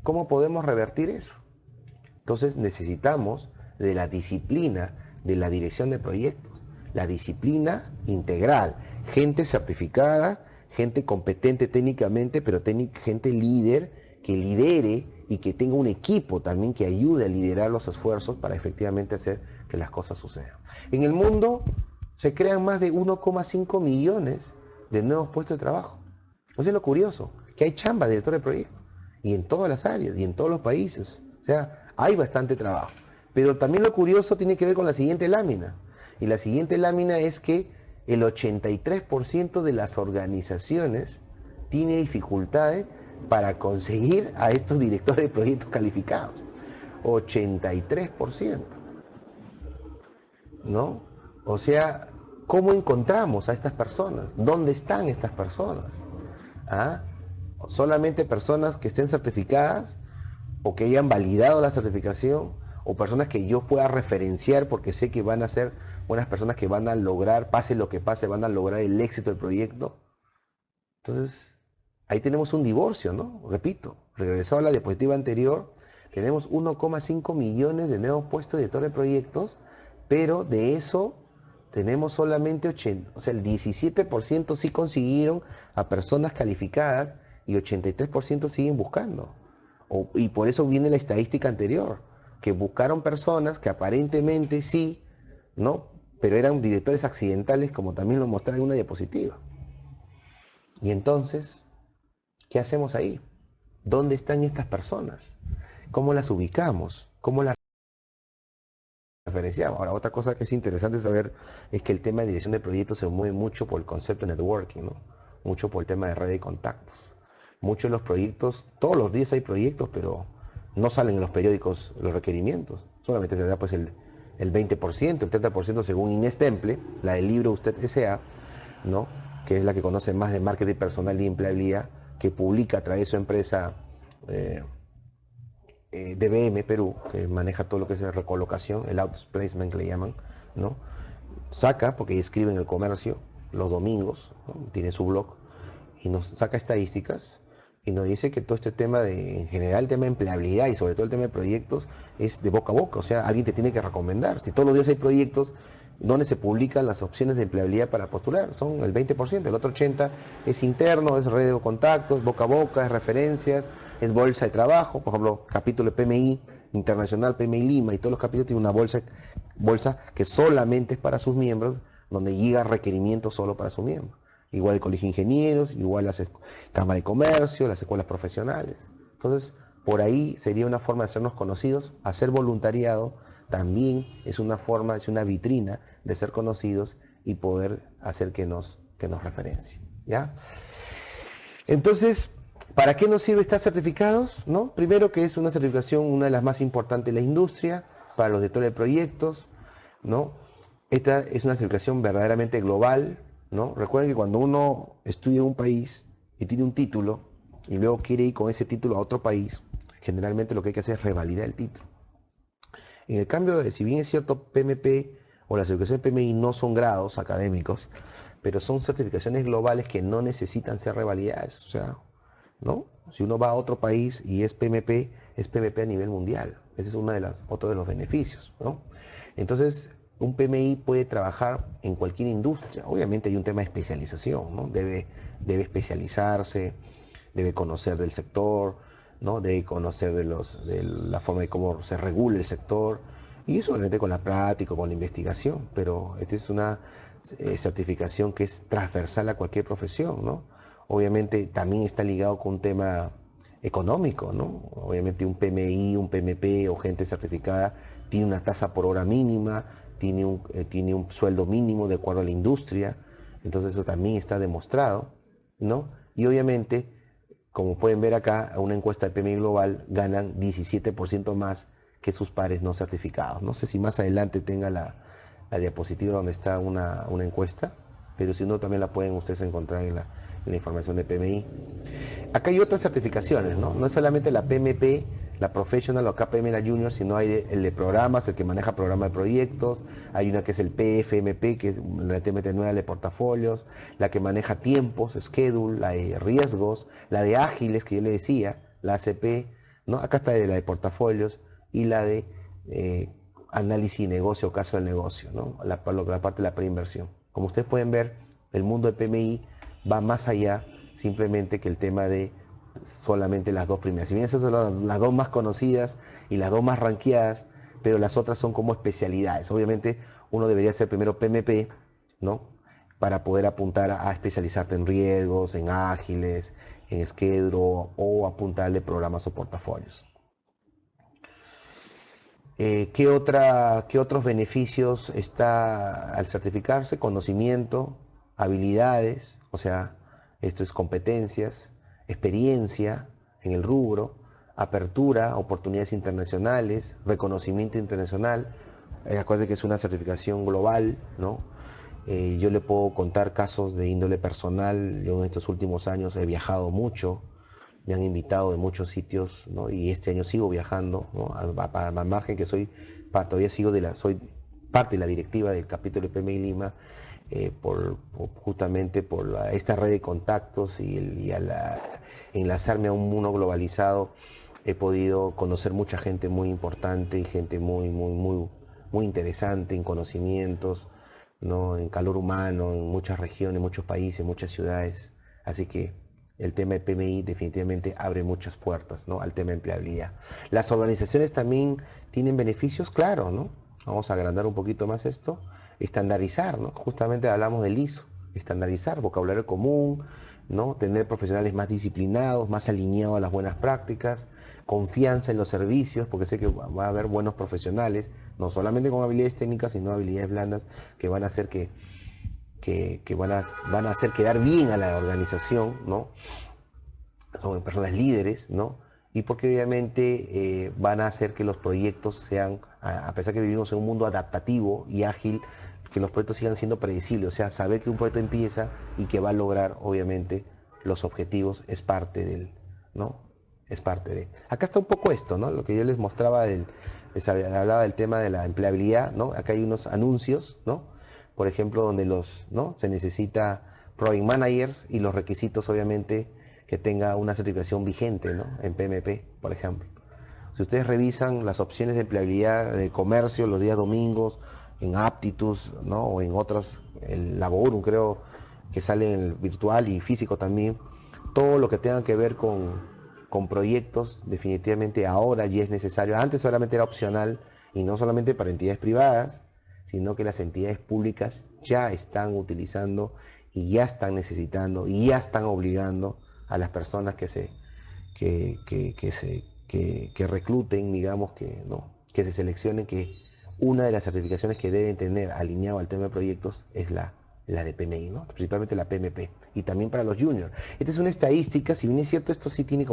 ¿Cómo podemos revertir eso? Entonces necesitamos de la disciplina de la dirección de proyectos, la disciplina integral, gente certificada, gente competente técnicamente, pero gente líder, que lidere y que tenga un equipo también que ayude a liderar los esfuerzos para efectivamente hacer que las cosas sucedan. En el mundo se crean más de 1,5 millones de nuevos puestos de trabajo. Eso es lo curioso, que hay chamba de director de proyectos, y en todas las áreas, y en todos los países. O sea, hay bastante trabajo. Pero también lo curioso tiene que ver con la siguiente lámina. Y la siguiente lámina es que el 83% de las organizaciones tiene dificultades para conseguir a estos directores de proyectos calificados. 83%, ¿no? O sea, ¿cómo encontramos a estas personas? ¿Dónde están estas personas? ¿Ah? Solamente personas que estén certificadas o que hayan validado la certificación o personas que yo pueda referenciar porque sé que van a ser buenas personas que van a lograr, pase lo que pase, van a lograr el éxito del proyecto. Entonces, ahí tenemos un divorcio, ¿no? Repito, regresado a la diapositiva anterior, tenemos 1,5 millones de nuevos puestos de director de proyectos, pero de eso tenemos solamente 80, o sea, el 17% sí consiguieron a personas calificadas y 83% siguen buscando. Y por eso viene la estadística anterior, que buscaron personas que aparentemente sí, ¿no? Pero eran directores accidentales, como también lo mostré en una diapositiva. Y entonces, ¿qué hacemos ahí? ¿Dónde están estas personas? ¿Cómo las ubicamos? ¿Cómo las referenciamos? Ahora, otra cosa que es interesante saber es que el tema de dirección de proyectos se mueve mucho por el concepto de networking, ¿no? Mucho por el tema de red de contactos. Muchos de los proyectos, todos los días hay proyectos, pero no salen en los periódicos los requerimientos. Solamente se da pues el 20%, el 30% según Inés Temple, la del libro Usted S.A., ¿no? Que es la que conoce más de marketing personal y empleabilidad, que publica a través de su empresa DBM Perú, que maneja todo lo que es la recolocación, el outplacement que le llaman, ¿no? Saca, porque escribe en el comercio los domingos, ¿no? Tiene su blog, y nos saca estadísticas y nos dice que todo este tema de, en general, el tema de empleabilidad y sobre todo el tema de proyectos es de boca a boca, o sea, alguien te tiene que recomendar. Si todos los días hay proyectos donde se publican las opciones de empleabilidad para postular, son el 20%, el otro 80% es interno, es red de contactos, boca a boca, es referencias, es bolsa de trabajo, por ejemplo, capítulo de PMI Internacional, PMI Lima, y todos los capítulos tienen una bolsa que solamente es para sus miembros, donde llega requerimiento solo para sus miembros. Igual el Colegio de Ingenieros, igual las Cámara de Comercio, las escuelas profesionales. Entonces, por ahí sería una forma de hacernos conocidos. Hacer voluntariado también es una forma, es una vitrina de ser conocidos y poder hacer que nos referencien, ¿ya? Entonces, ¿para qué nos sirve estar certificados? ¿No? Primero, que es una certificación, una de las más importantes de la industria, para los directores de proyectos, ¿no? Esta es una certificación verdaderamente global, ¿no? Recuerden que cuando uno estudia en un país y tiene un título y luego quiere ir con ese título a otro país, generalmente lo que hay que hacer es revalidar el título. En el cambio, si bien es cierto, PMP o la certificación de PMI no son grados académicos, pero son certificaciones globales que no necesitan ser revalidadas. O sea, ¿no? Si uno va a otro país y es PMP a nivel mundial. Ese es otro de los beneficios, ¿no? Entonces, un PMI puede trabajar en cualquier industria. Obviamente hay un tema de especialización, ¿no? Debe especializarse, debe conocer del sector, ¿no? Debe conocer de la forma de cómo se regula el sector. Y eso obviamente con la práctica, con la investigación. Pero esta es una certificación que es transversal a cualquier profesión, ¿no? Obviamente también está ligado con un tema económico, ¿no? Obviamente un PMI, un PMP o gente certificada tiene una tasa por hora mínima, tiene un sueldo mínimo de acuerdo a la industria, entonces eso también está demostrado, ¿no? Y obviamente, como pueden ver acá, a una encuesta de PMI Global ganan 17% más que sus pares no certificados. No sé si más adelante tenga la diapositiva donde está una encuesta, pero si no, también la pueden ustedes encontrar en la información de PMI. Acá hay otras certificaciones, ¿no? No es solamente la PMP, la Professional o KPM, la Junior, sino hay el de programas, el que maneja programas de proyectos, hay una que es el PFMP, que es la TMT9 de portafolios, la que maneja tiempos, schedule, la de riesgos, la de ágiles, que yo le decía, la ACP, ¿no? Acá está la de portafolios y la de análisis de negocio, caso del negocio, ¿no? La parte de la preinversión. Como ustedes pueden ver, el mundo de PMI va más allá simplemente que el tema de solamente las dos primeras. Si bien esas son las dos más conocidas y las dos más ranqueadas, pero las otras son como especialidades. Obviamente uno debería ser primero PMP, ¿no? Para poder apuntar a especializarte en riesgos, en ágiles, en schedule o apuntarle programas o portafolios. ¿Qué otros beneficios está al certificarse? Conocimiento, habilidades, o sea, esto es competencias, experiencia en el rubro, apertura, oportunidades internacionales, reconocimiento internacional. Acuérdense que es una certificación global, ¿no? Yo le puedo contar casos de índole personal. Yo en estos últimos años he viajado mucho, me han invitado de muchos sitios, ¿no? Y este año sigo viajando, ¿no? Al margen que todavía soy parte de la directiva del capítulo de PMI Lima, justamente por esta red de contactos y al enlazarme a un mundo globalizado, he podido conocer mucha gente muy importante y gente muy interesante en conocimientos, ¿no? En calor humano, en muchas regiones, muchos países, muchas ciudades. Así que el tema de PMI definitivamente abre muchas puertas, ¿no? Al tema de empleabilidad. Las organizaciones también tienen beneficios, claro, ¿no? Vamos a agrandar un poquito más esto. Estandarizar, ¿no? Justamente hablamos del ISO, estandarizar, vocabulario común, ¿no? Tener profesionales más disciplinados, más alineados a las buenas prácticas, confianza en los servicios, porque sé que va a haber buenos profesionales, no solamente con habilidades técnicas, sino habilidades blandas que van a hacer que van a hacer quedar bien a la organización, ¿no? Son personas líderes, ¿no? Y porque obviamente van a hacer que los proyectos sean, a pesar que vivimos en un mundo adaptativo y ágil, que los proyectos sigan siendo predecibles, o sea, saber que un proyecto empieza y que va a lograr, obviamente, los objetivos es parte del, ¿no? Es parte de. Acá está un poco esto, ¿no? Lo que yo les mostraba, les hablaba del tema de la empleabilidad, ¿no? Acá hay unos anuncios, ¿no? Por ejemplo, donde ¿no? Se necesita Project Managers y los requisitos, obviamente, que tenga una certificación vigente, ¿no? En PMP, por ejemplo. Si ustedes revisan las opciones de empleabilidad de comercio los días domingos, en Aptitus, ¿no? O en otros, el Laborum creo que sale en el virtual y físico también, todo lo que tenga que ver con proyectos, definitivamente ahora ya es necesario. Antes solamente era opcional y no solamente para entidades privadas, sino que las entidades públicas ya están utilizando y ya están necesitando y ya están obligando a las personas que recluten, digamos, ¿no? Que se seleccionen, que una de las certificaciones que deben tener alineado al tema de proyectos es la de PMI, ¿no? Principalmente la PMP, y también para los juniors. Esta es una estadística, si bien es cierto, esto sí tiene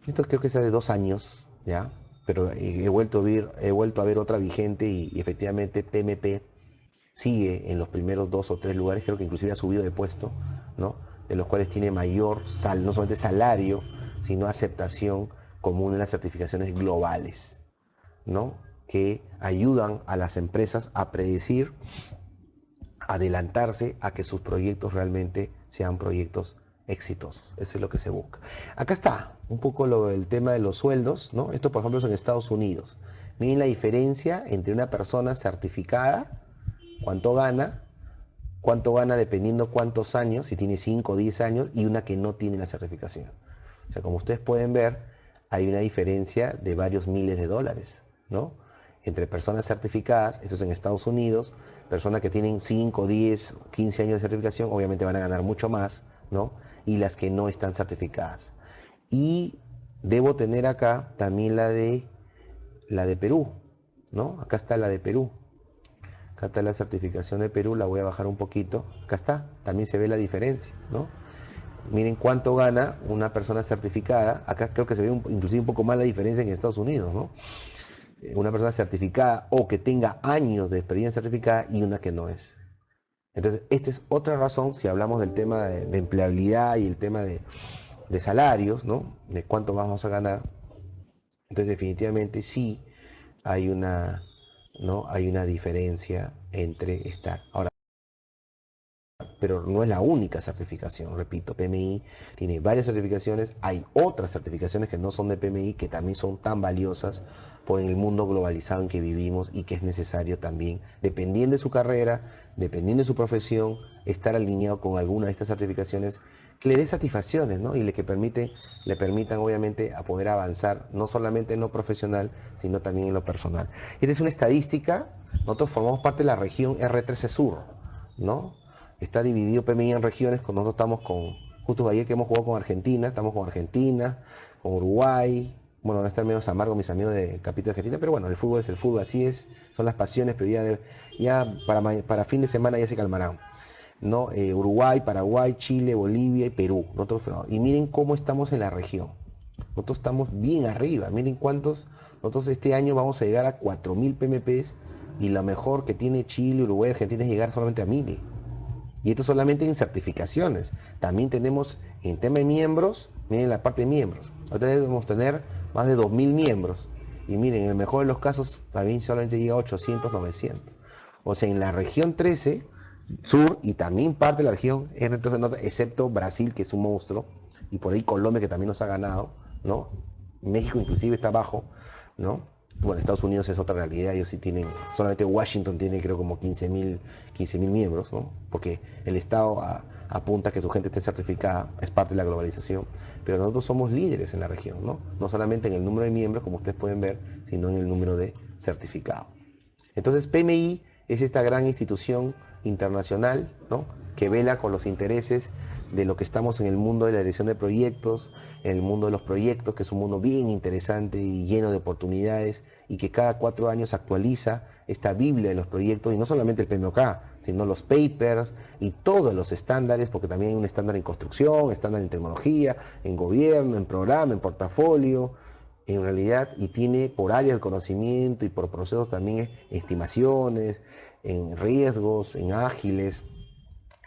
esto creo que es de 2 años, ¿ya? Pero he vuelto a ver otra vigente y efectivamente PMP sigue en los primeros 2 o 3 lugares, creo que inclusive ha subido de puesto, ¿no? De los cuales tiene mayor, no solamente salario, sino aceptación como una de las certificaciones globales, ¿no? Que ayudan a las empresas a predecir, adelantarse a que sus proyectos realmente sean proyectos exitosos. Eso es lo que se busca. Acá está un poco el tema de los sueldos, ¿no? Esto, por ejemplo, es en Estados Unidos. Miren la diferencia entre una persona certificada, cuánto gana, dependiendo cuántos años, si tiene 5 o 10 años, y una que no tiene la certificación. O sea, como ustedes pueden ver, hay una diferencia de varios miles de dólares, ¿no? Entre personas certificadas, eso es en Estados Unidos, personas que tienen 5, 10, 15 años de certificación, obviamente van a ganar mucho más, ¿no? Y las que no están certificadas. Y debo tener acá también la de Perú, ¿no? Acá está la de Perú. Acá está la certificación de Perú, la voy a bajar un poquito. Acá está, también se ve la diferencia, ¿no? Miren cuánto gana una persona certificada. Acá creo que se ve inclusive un poco más la diferencia en Estados Unidos, ¿no? Una persona certificada o que tenga años de experiencia certificada y una que no es. Entonces, esta es otra razón, si hablamos del tema de empleabilidad y el tema de salarios, ¿no? De cuánto vamos a ganar. Entonces, definitivamente sí hay ¿no? Hay una diferencia entre estar. Ahora, pero no es la única certificación, repito, PMI tiene varias certificaciones, hay otras certificaciones que no son de PMI que también son tan valiosas por el mundo globalizado en que vivimos y que es necesario también, dependiendo de su carrera, dependiendo de su profesión, estar alineado con alguna de estas certificaciones que le dé satisfacciones, ¿no? Y le permitan obviamente a poder avanzar no solamente en lo profesional, sino también en lo personal. Esta es una estadística, nosotros formamos parte de la región R13 Sur, ¿no? Está dividido PMI en regiones, nosotros estamos justo ayer que hemos jugado con Argentina, estamos con Argentina, con Uruguay, bueno, van a estar menos amargos mis amigos de Capítulo de Argentina, pero bueno, el fútbol es el fútbol, así es, son las pasiones, pero ya para fin de semana ya se calmarán. ¿No? Uruguay, Paraguay, Chile, Bolivia y Perú. Y miren cómo estamos en la región. Nosotros estamos bien arriba. Miren cuántos. Nosotros este año vamos a llegar a 4.000 PMPs y lo mejor que tiene Chile, Uruguay, Argentina es llegar solamente a 1.000. Y esto solamente en certificaciones. También tenemos en tema de miembros, miren la parte de miembros. Ahorita debemos tener más de 2.000 miembros. Y miren, en el mejor de los casos también solamente llega a 800, 900. O sea, en la región 13 sur y también parte de la región, excepto Brasil, que es un monstruo, y por ahí Colombia, que también nos ha ganado, ¿no? México inclusive está abajo, ¿no? Bueno, Estados Unidos es otra realidad, ellos sí tienen, solamente Washington tiene creo como 15.000 miembros, ¿no? Porque el Estado apunta a que su gente esté certificada, es parte de la globalización, pero nosotros somos líderes en la región, ¿no? No solamente en el número de miembros, como ustedes pueden ver, sino en el número de certificados. Entonces, PMI es esta gran institución internacional, ¿no? Que vela con los intereses de lo que estamos en el mundo de la dirección de proyectos, en el mundo de los proyectos, que es un mundo bien interesante y lleno de oportunidades, y que cada 4 años actualiza esta Biblia de los proyectos, y no solamente el PMOK, sino los papers y todos los estándares, porque también hay un estándar en construcción, estándar en tecnología, en gobierno, en programa, en portafolio, en realidad, y tiene por área el conocimiento y por procesos también estimaciones, en riesgos, en ágiles,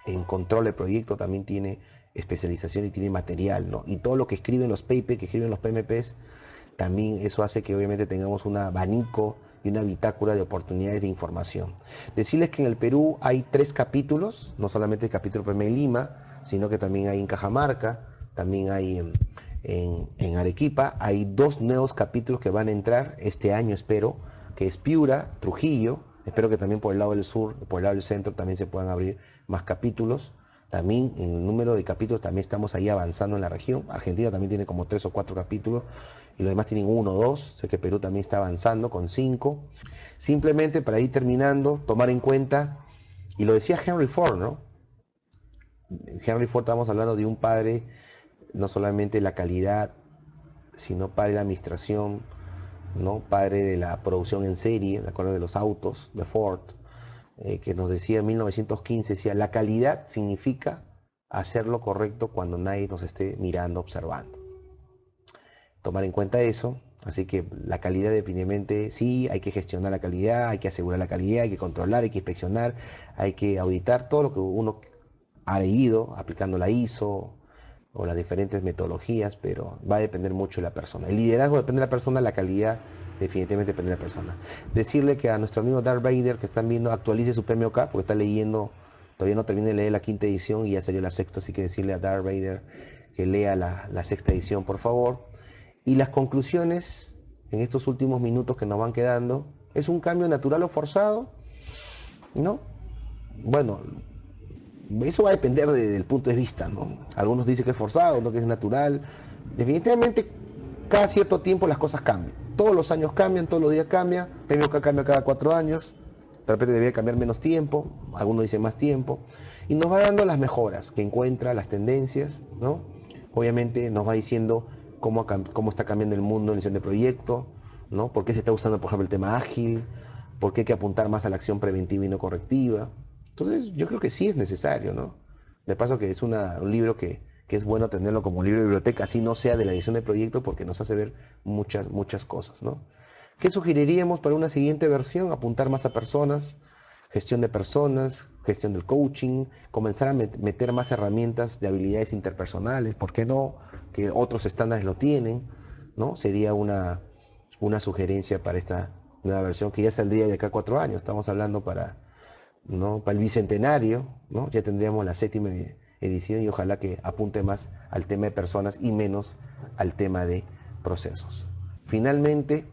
en control de proyecto también tiene especialización y tiene material, ¿no? Y todo lo que escriben los papers, que escriben los PMPs, también eso hace que obviamente tengamos un abanico y una bitácora de oportunidades de información. Decirles que en el Perú hay 3 capítulos, no solamente el capítulo PMI Lima, sino que también hay en Cajamarca, también hay en Arequipa. Hay 2 nuevos capítulos que van a entrar este año, espero, que es Piura, Trujillo. Espero que también por el lado del sur, por el lado del centro también se puedan abrir más capítulos. También en el número de capítulos también estamos ahí avanzando en la región. Argentina también tiene como 3 o 4 capítulos y los demás tienen 1 o 2. Sé que Perú también está avanzando con 5. Simplemente para ir terminando, tomar en cuenta, y lo decía Henry Ford, ¿no? Henry Ford, estamos hablando de un padre, no solamente la calidad, sino padre de la administración, ¿no? Padre de la producción en serie, ¿de acuerdo? De los autos de Ford, que nos decía en 1915, decía, la calidad significa hacer lo correcto cuando nadie nos esté mirando, observando. Tomar en cuenta eso, así que la calidad definitivamente sí, hay que gestionar la calidad, hay que asegurar la calidad, hay que controlar, hay que inspeccionar, hay que auditar todo lo que uno ha leído, aplicando la ISO o las diferentes metodologías, pero va a depender mucho de la persona. El liderazgo depende de la persona, la calidad definitivamente depende de la persona. Decirle que a nuestro amigo Darth Vader que están viendo, actualice su PMOK, porque está leyendo, todavía no termina de leer la 5ª edición y ya salió la 6ª, así que decirle a Darth Vader que lea la 6ª edición, por favor. Y las conclusiones, en estos últimos minutos que nos van quedando, ¿es un cambio natural o forzado? ¿No? Bueno, eso va a depender del punto de vista, ¿no? Algunos dicen que es forzado, otros que es natural. Definitivamente, cada cierto tiempo las cosas cambian. Todos los años cambian, todos los días cambian. PMOK cambia cada 4 años. De repente debería cambiar menos tiempo, algunos dicen más tiempo. Y nos va dando las mejoras que encuentra, las tendencias, ¿no? Obviamente nos va diciendo cómo está cambiando el mundo en edición de proyecto, ¿no? ¿Por qué se está usando, por ejemplo, el tema ágil? ¿Por qué hay que apuntar más a la acción preventiva y no correctiva? Entonces, yo creo que sí es necesario, ¿no? De paso que es un libro que es bueno tenerlo como libro de biblioteca, así no sea de la edición de proyecto, porque nos hace ver muchas cosas, ¿no? ¿Qué sugeriríamos para una siguiente versión? Apuntar más a personas, gestión de personas, gestión del coaching, comenzar a meter más herramientas de habilidades interpersonales, ¿por qué no? Que otros estándares lo tienen, ¿no? Sería una sugerencia para esta nueva versión que ya saldría de acá a 4 años. Estamos hablando ¿no? Para el bicentenario, ¿no? Ya tendríamos la 7ª edición y ojalá que apunte más al tema de personas y menos al tema de procesos. Finalmente,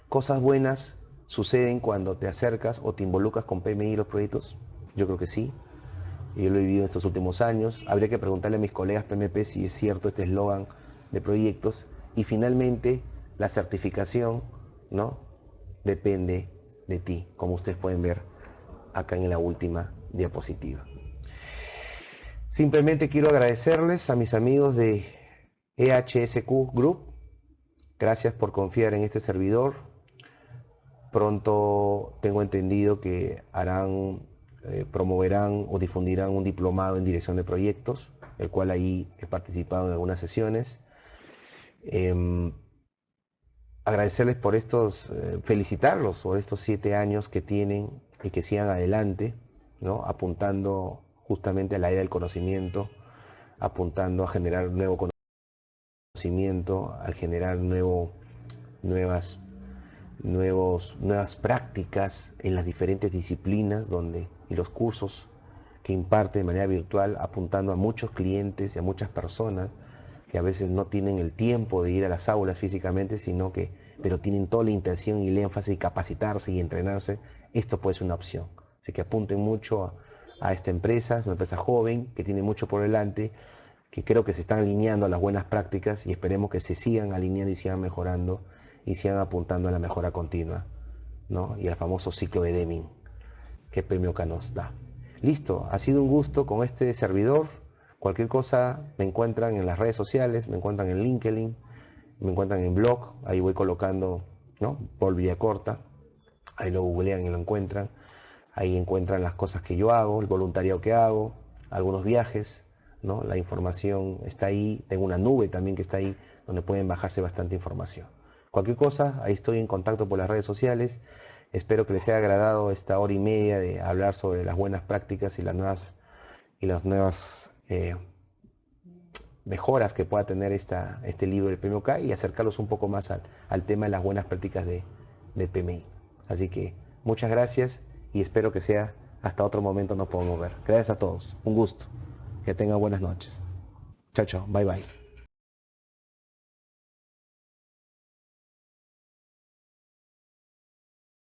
cosas buenas suceden cuando te acercas o te involucras con PMI y los proyectos. Yo creo que sí. Yo lo he vivido estos últimos años. Habría que preguntarle a mis colegas PMP si es cierto este eslogan de proyectos. Y finalmente, la certificación, ¿no? Depende de ti, como ustedes pueden ver acá en la última diapositiva. Simplemente quiero agradecerles a mis amigos de EHSQ Group, Gracias por confiar en este servidor. Pronto tengo entendido que promoverán o difundirán un diplomado en dirección de proyectos, el cual ahí he participado en algunas sesiones. Em, Agradecerles por felicitarlos por estos 7 años que tienen y que sigan adelante, ¿no? Apuntando justamente a la era del conocimiento, apuntando a generar nuevo conocimiento, al generar nuevas, nuevas prácticas en las diferentes disciplinas y los cursos que imparte de manera virtual, apuntando a muchos clientes y a muchas personas que a veces no tienen el tiempo de ir a las aulas físicamente, pero tienen toda la intención y el énfasis de capacitarse y entrenarse. Esto puede ser una opción. Así que apunten mucho a esta empresa, es una empresa joven que tiene mucho por delante, que creo que se están alineando a las buenas prácticas y esperemos que se sigan alineando y sigan mejorando y sigan apuntando a la mejora continua, ¿no? Y al famoso ciclo de Deming que PMOK nos da. Listo, ha sido un gusto con este servidor. Cualquier cosa me encuentran en las redes sociales, me encuentran en LinkedIn, me encuentran en blog, ahí voy colocando, ¿no? Paul Villacorta, ahí lo googlean y lo encuentran. Ahí encuentran las cosas que yo hago, el voluntariado que hago, algunos viajes, ¿no? La información está ahí, tengo una nube también que está ahí, donde pueden bajarse bastante información. Cualquier cosa, ahí estoy en contacto por las redes sociales. Espero que les haya agradado esta hora y media de hablar sobre las buenas prácticas y las nuevas mejoras que pueda tener este libro del PMOK y acercarlos un poco más al tema de las buenas prácticas de PMI. Así que muchas gracias y espero que sea hasta otro momento nos podamos ver. Gracias a todos, un gusto. Que tengan buenas noches. Chao, chao, bye bye.